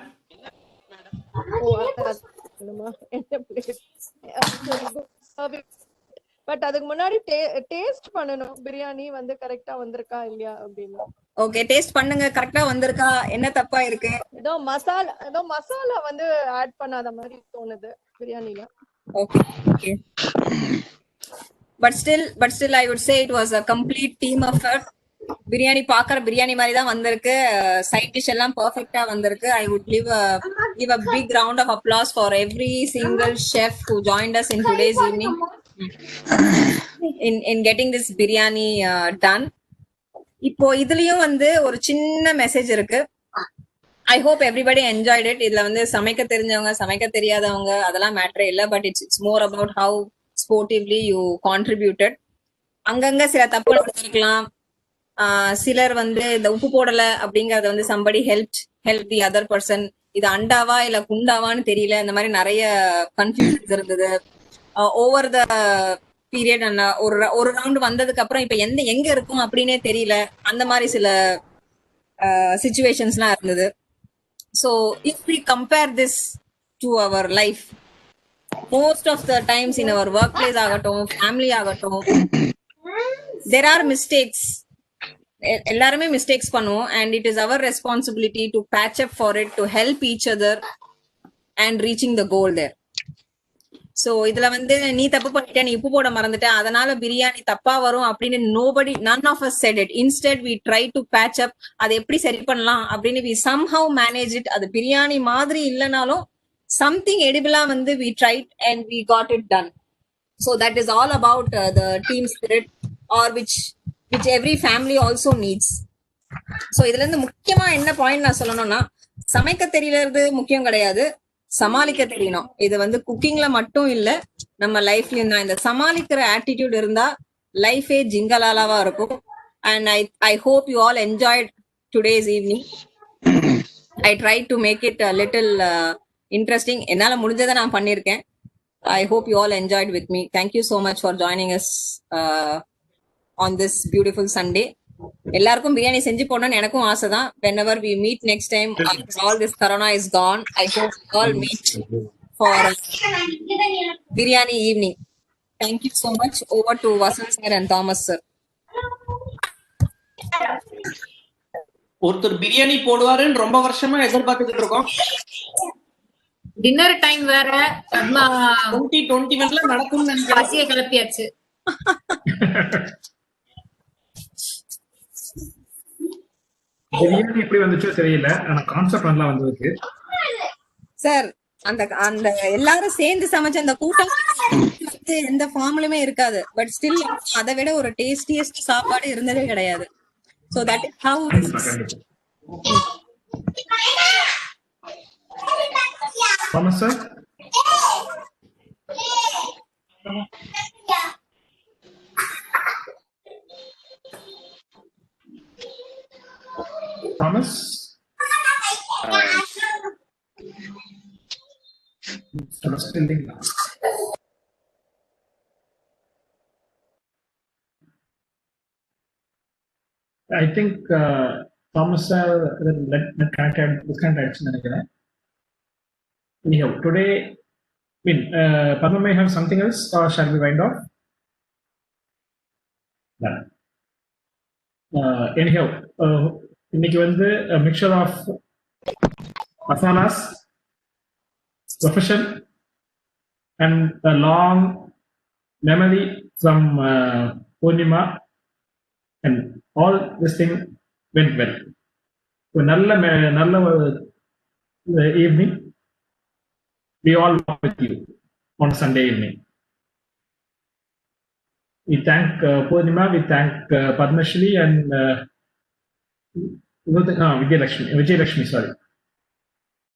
M: என்ன பிளேட்? பட் அதுக்கு முன்னாடி டேஸ்ட் பண்ணனும், பிரியாணி வந்து கரெக்ட்டா வந்திருக்கா இல்லையா அப்படின்னு.
B: ஓகே, டேஸ்ட் பண்ணுங்க, கரெக்ட்டா வந்திருக்கா, என்ன தப்பா இருக்கு.
M: ஏதோ மசாலா வந்து ஆட் பண்ணாத மாதிரி தோணுது பிரியாணில.
B: Okay, okay. But still I would say it was a complete team effort. Biryani பாக்குற பிரியாணி மாதிரி தான் வந்திருக்கு. சைட் டிஷ் எல்லாம் பெர்ஃபெக்ட்டா வந்திருக்கு. I would give a big round of applause for every single chef who joined us in today's evening in getting this biryani done. இப்போ இதுலயும் வந்து ஒரு சின்ன மெசேஜ் இருக்கு. I hope everybody enjoyed it. இதுல வந்து சமைக்க தெரிஞ்சவங்க சமைக்க தெரியாதவங்க அதெல்லாம் மேட்டரே இல்ல. But it's more about how sportively you contributed. அங்கங்க சில தப்புகள் இருக்கலாம். சிலர் வந்து இந்த உப்பு போடல அப்படிங்கறத வந்து somebody help the other person. இது அண்டாவா இல்ல குண்டாவான்னு தெரியல. இந்த மாதிரி நிறைய கன்ஃபியூஷன்ஸ் இருந்தது ஓவர் த பீரியட். ஒரு ரவுண்ட் வந்ததுக்கு அப்புறம் இப்ப எங்க இருக்கும் அப்படின்னே தெரியல. அந்த மாதிரி சில சிச்சுவேஷன்ஸ்லாம் இருந்தது. So if we compare this to our life, most of the times in our workplace ஆகட்டும், family ஆகட்டும், there are mistakes. எல்லாருமே மிஸ்டேக்ஸ் பண்ணுவோம். and it is our responsibility to patch up for it, to help each other and reaching the goal there. So இதுல வந்து நீ தப்பு பண்ணிட்ட, நீ உப்பு போட மறந்துட்ட, அதனால பிரியாணி தப்பா வரும் அப்படின்னு none of us said it. Instead we try to patch up. அதை எப்படி சரி பண்ணலாம் அப்படின்னு we somehow manage it. அது பிரியாணி மாதிரி இல்லைனாலும் something edible வந்து we tried and we got it done. So that is all about the team spirit, or which every family also needs. So இதுல இருந்து முக்கியமா என்ன பாயிண்ட் நான் சொல்லணும்னா, சமைக்க தெரியறது முக்கியம் கிடையாது, சமாளிக்க தெரியணும். இது வந்து குக்கிங்ல மட்டும் இல்ல, நம்ம லைஃப்லயும் தான். இந்த சமாளிக்கிற ஆட்டிடியூட் இருந்தா லைஃபே ஜிங்கலாலாவா இருக்கும். And I hope you all enjoyed today's evening. I try to make it little interesting. என்னால முடிஞ்சதை நான் பண்ணியிருக்கேன். I hope you all enjoyed with me. Thank you so much for joining us on this beautiful Sunday. எல்லாருக்கும் பிரியாணி செஞ்சு போடணும்னு எனக்கும் ஆசை தான். whenever we meet next time after all this corona is gone, I hope we all meet for biryani evening. Thank you so much. Over to Vasant sir and Thomas sir.
C: ஒருத்தர் பிரியாணி போடுவாருன்னு ரொம்ப வருஷமா எதிர்பார்த்துட்டு இருக்கோம்.
G: டின்னர் டைம் வேற பத்மா
C: 2021 நடக்கும்னு நினைக்கிறேன்.
G: பசிய கிளப்பியாச்சு.
A: பிரியாணி எப்படி வந்துச்சோ தெரியல, ஆனா கான்செப்ட் நல்லா வந்திருக்கு.
B: சார் அந்த அந்த எல்லாரும் சேர்ந்து சமைச்ச அந்த கூட்டம் வந்து எந்த ஃபார்ம்லயுமே இருக்காது. பட் ஸ்டில் அதை விட ஒரு டேஸ்டியஸ்ட் சாப்பாடு இருந்ததே கிடையாது. So that is how
A: Thomas sir? Thomas? Thomas standing now. I think Thomas sir let connect action again. Anyhow, today, I mean, Padma may have something else, or shall we wind off? Done. Anyhow, இன்னைக்கு வந்து a mixture of masalas, profession, and a long memory from Purnima, and all this thing went well. So, நல்ல evening. We all walk with you on Sunday evening. We thank Purnima, we thank Padmashri and Vijay Lakshmi, sorry.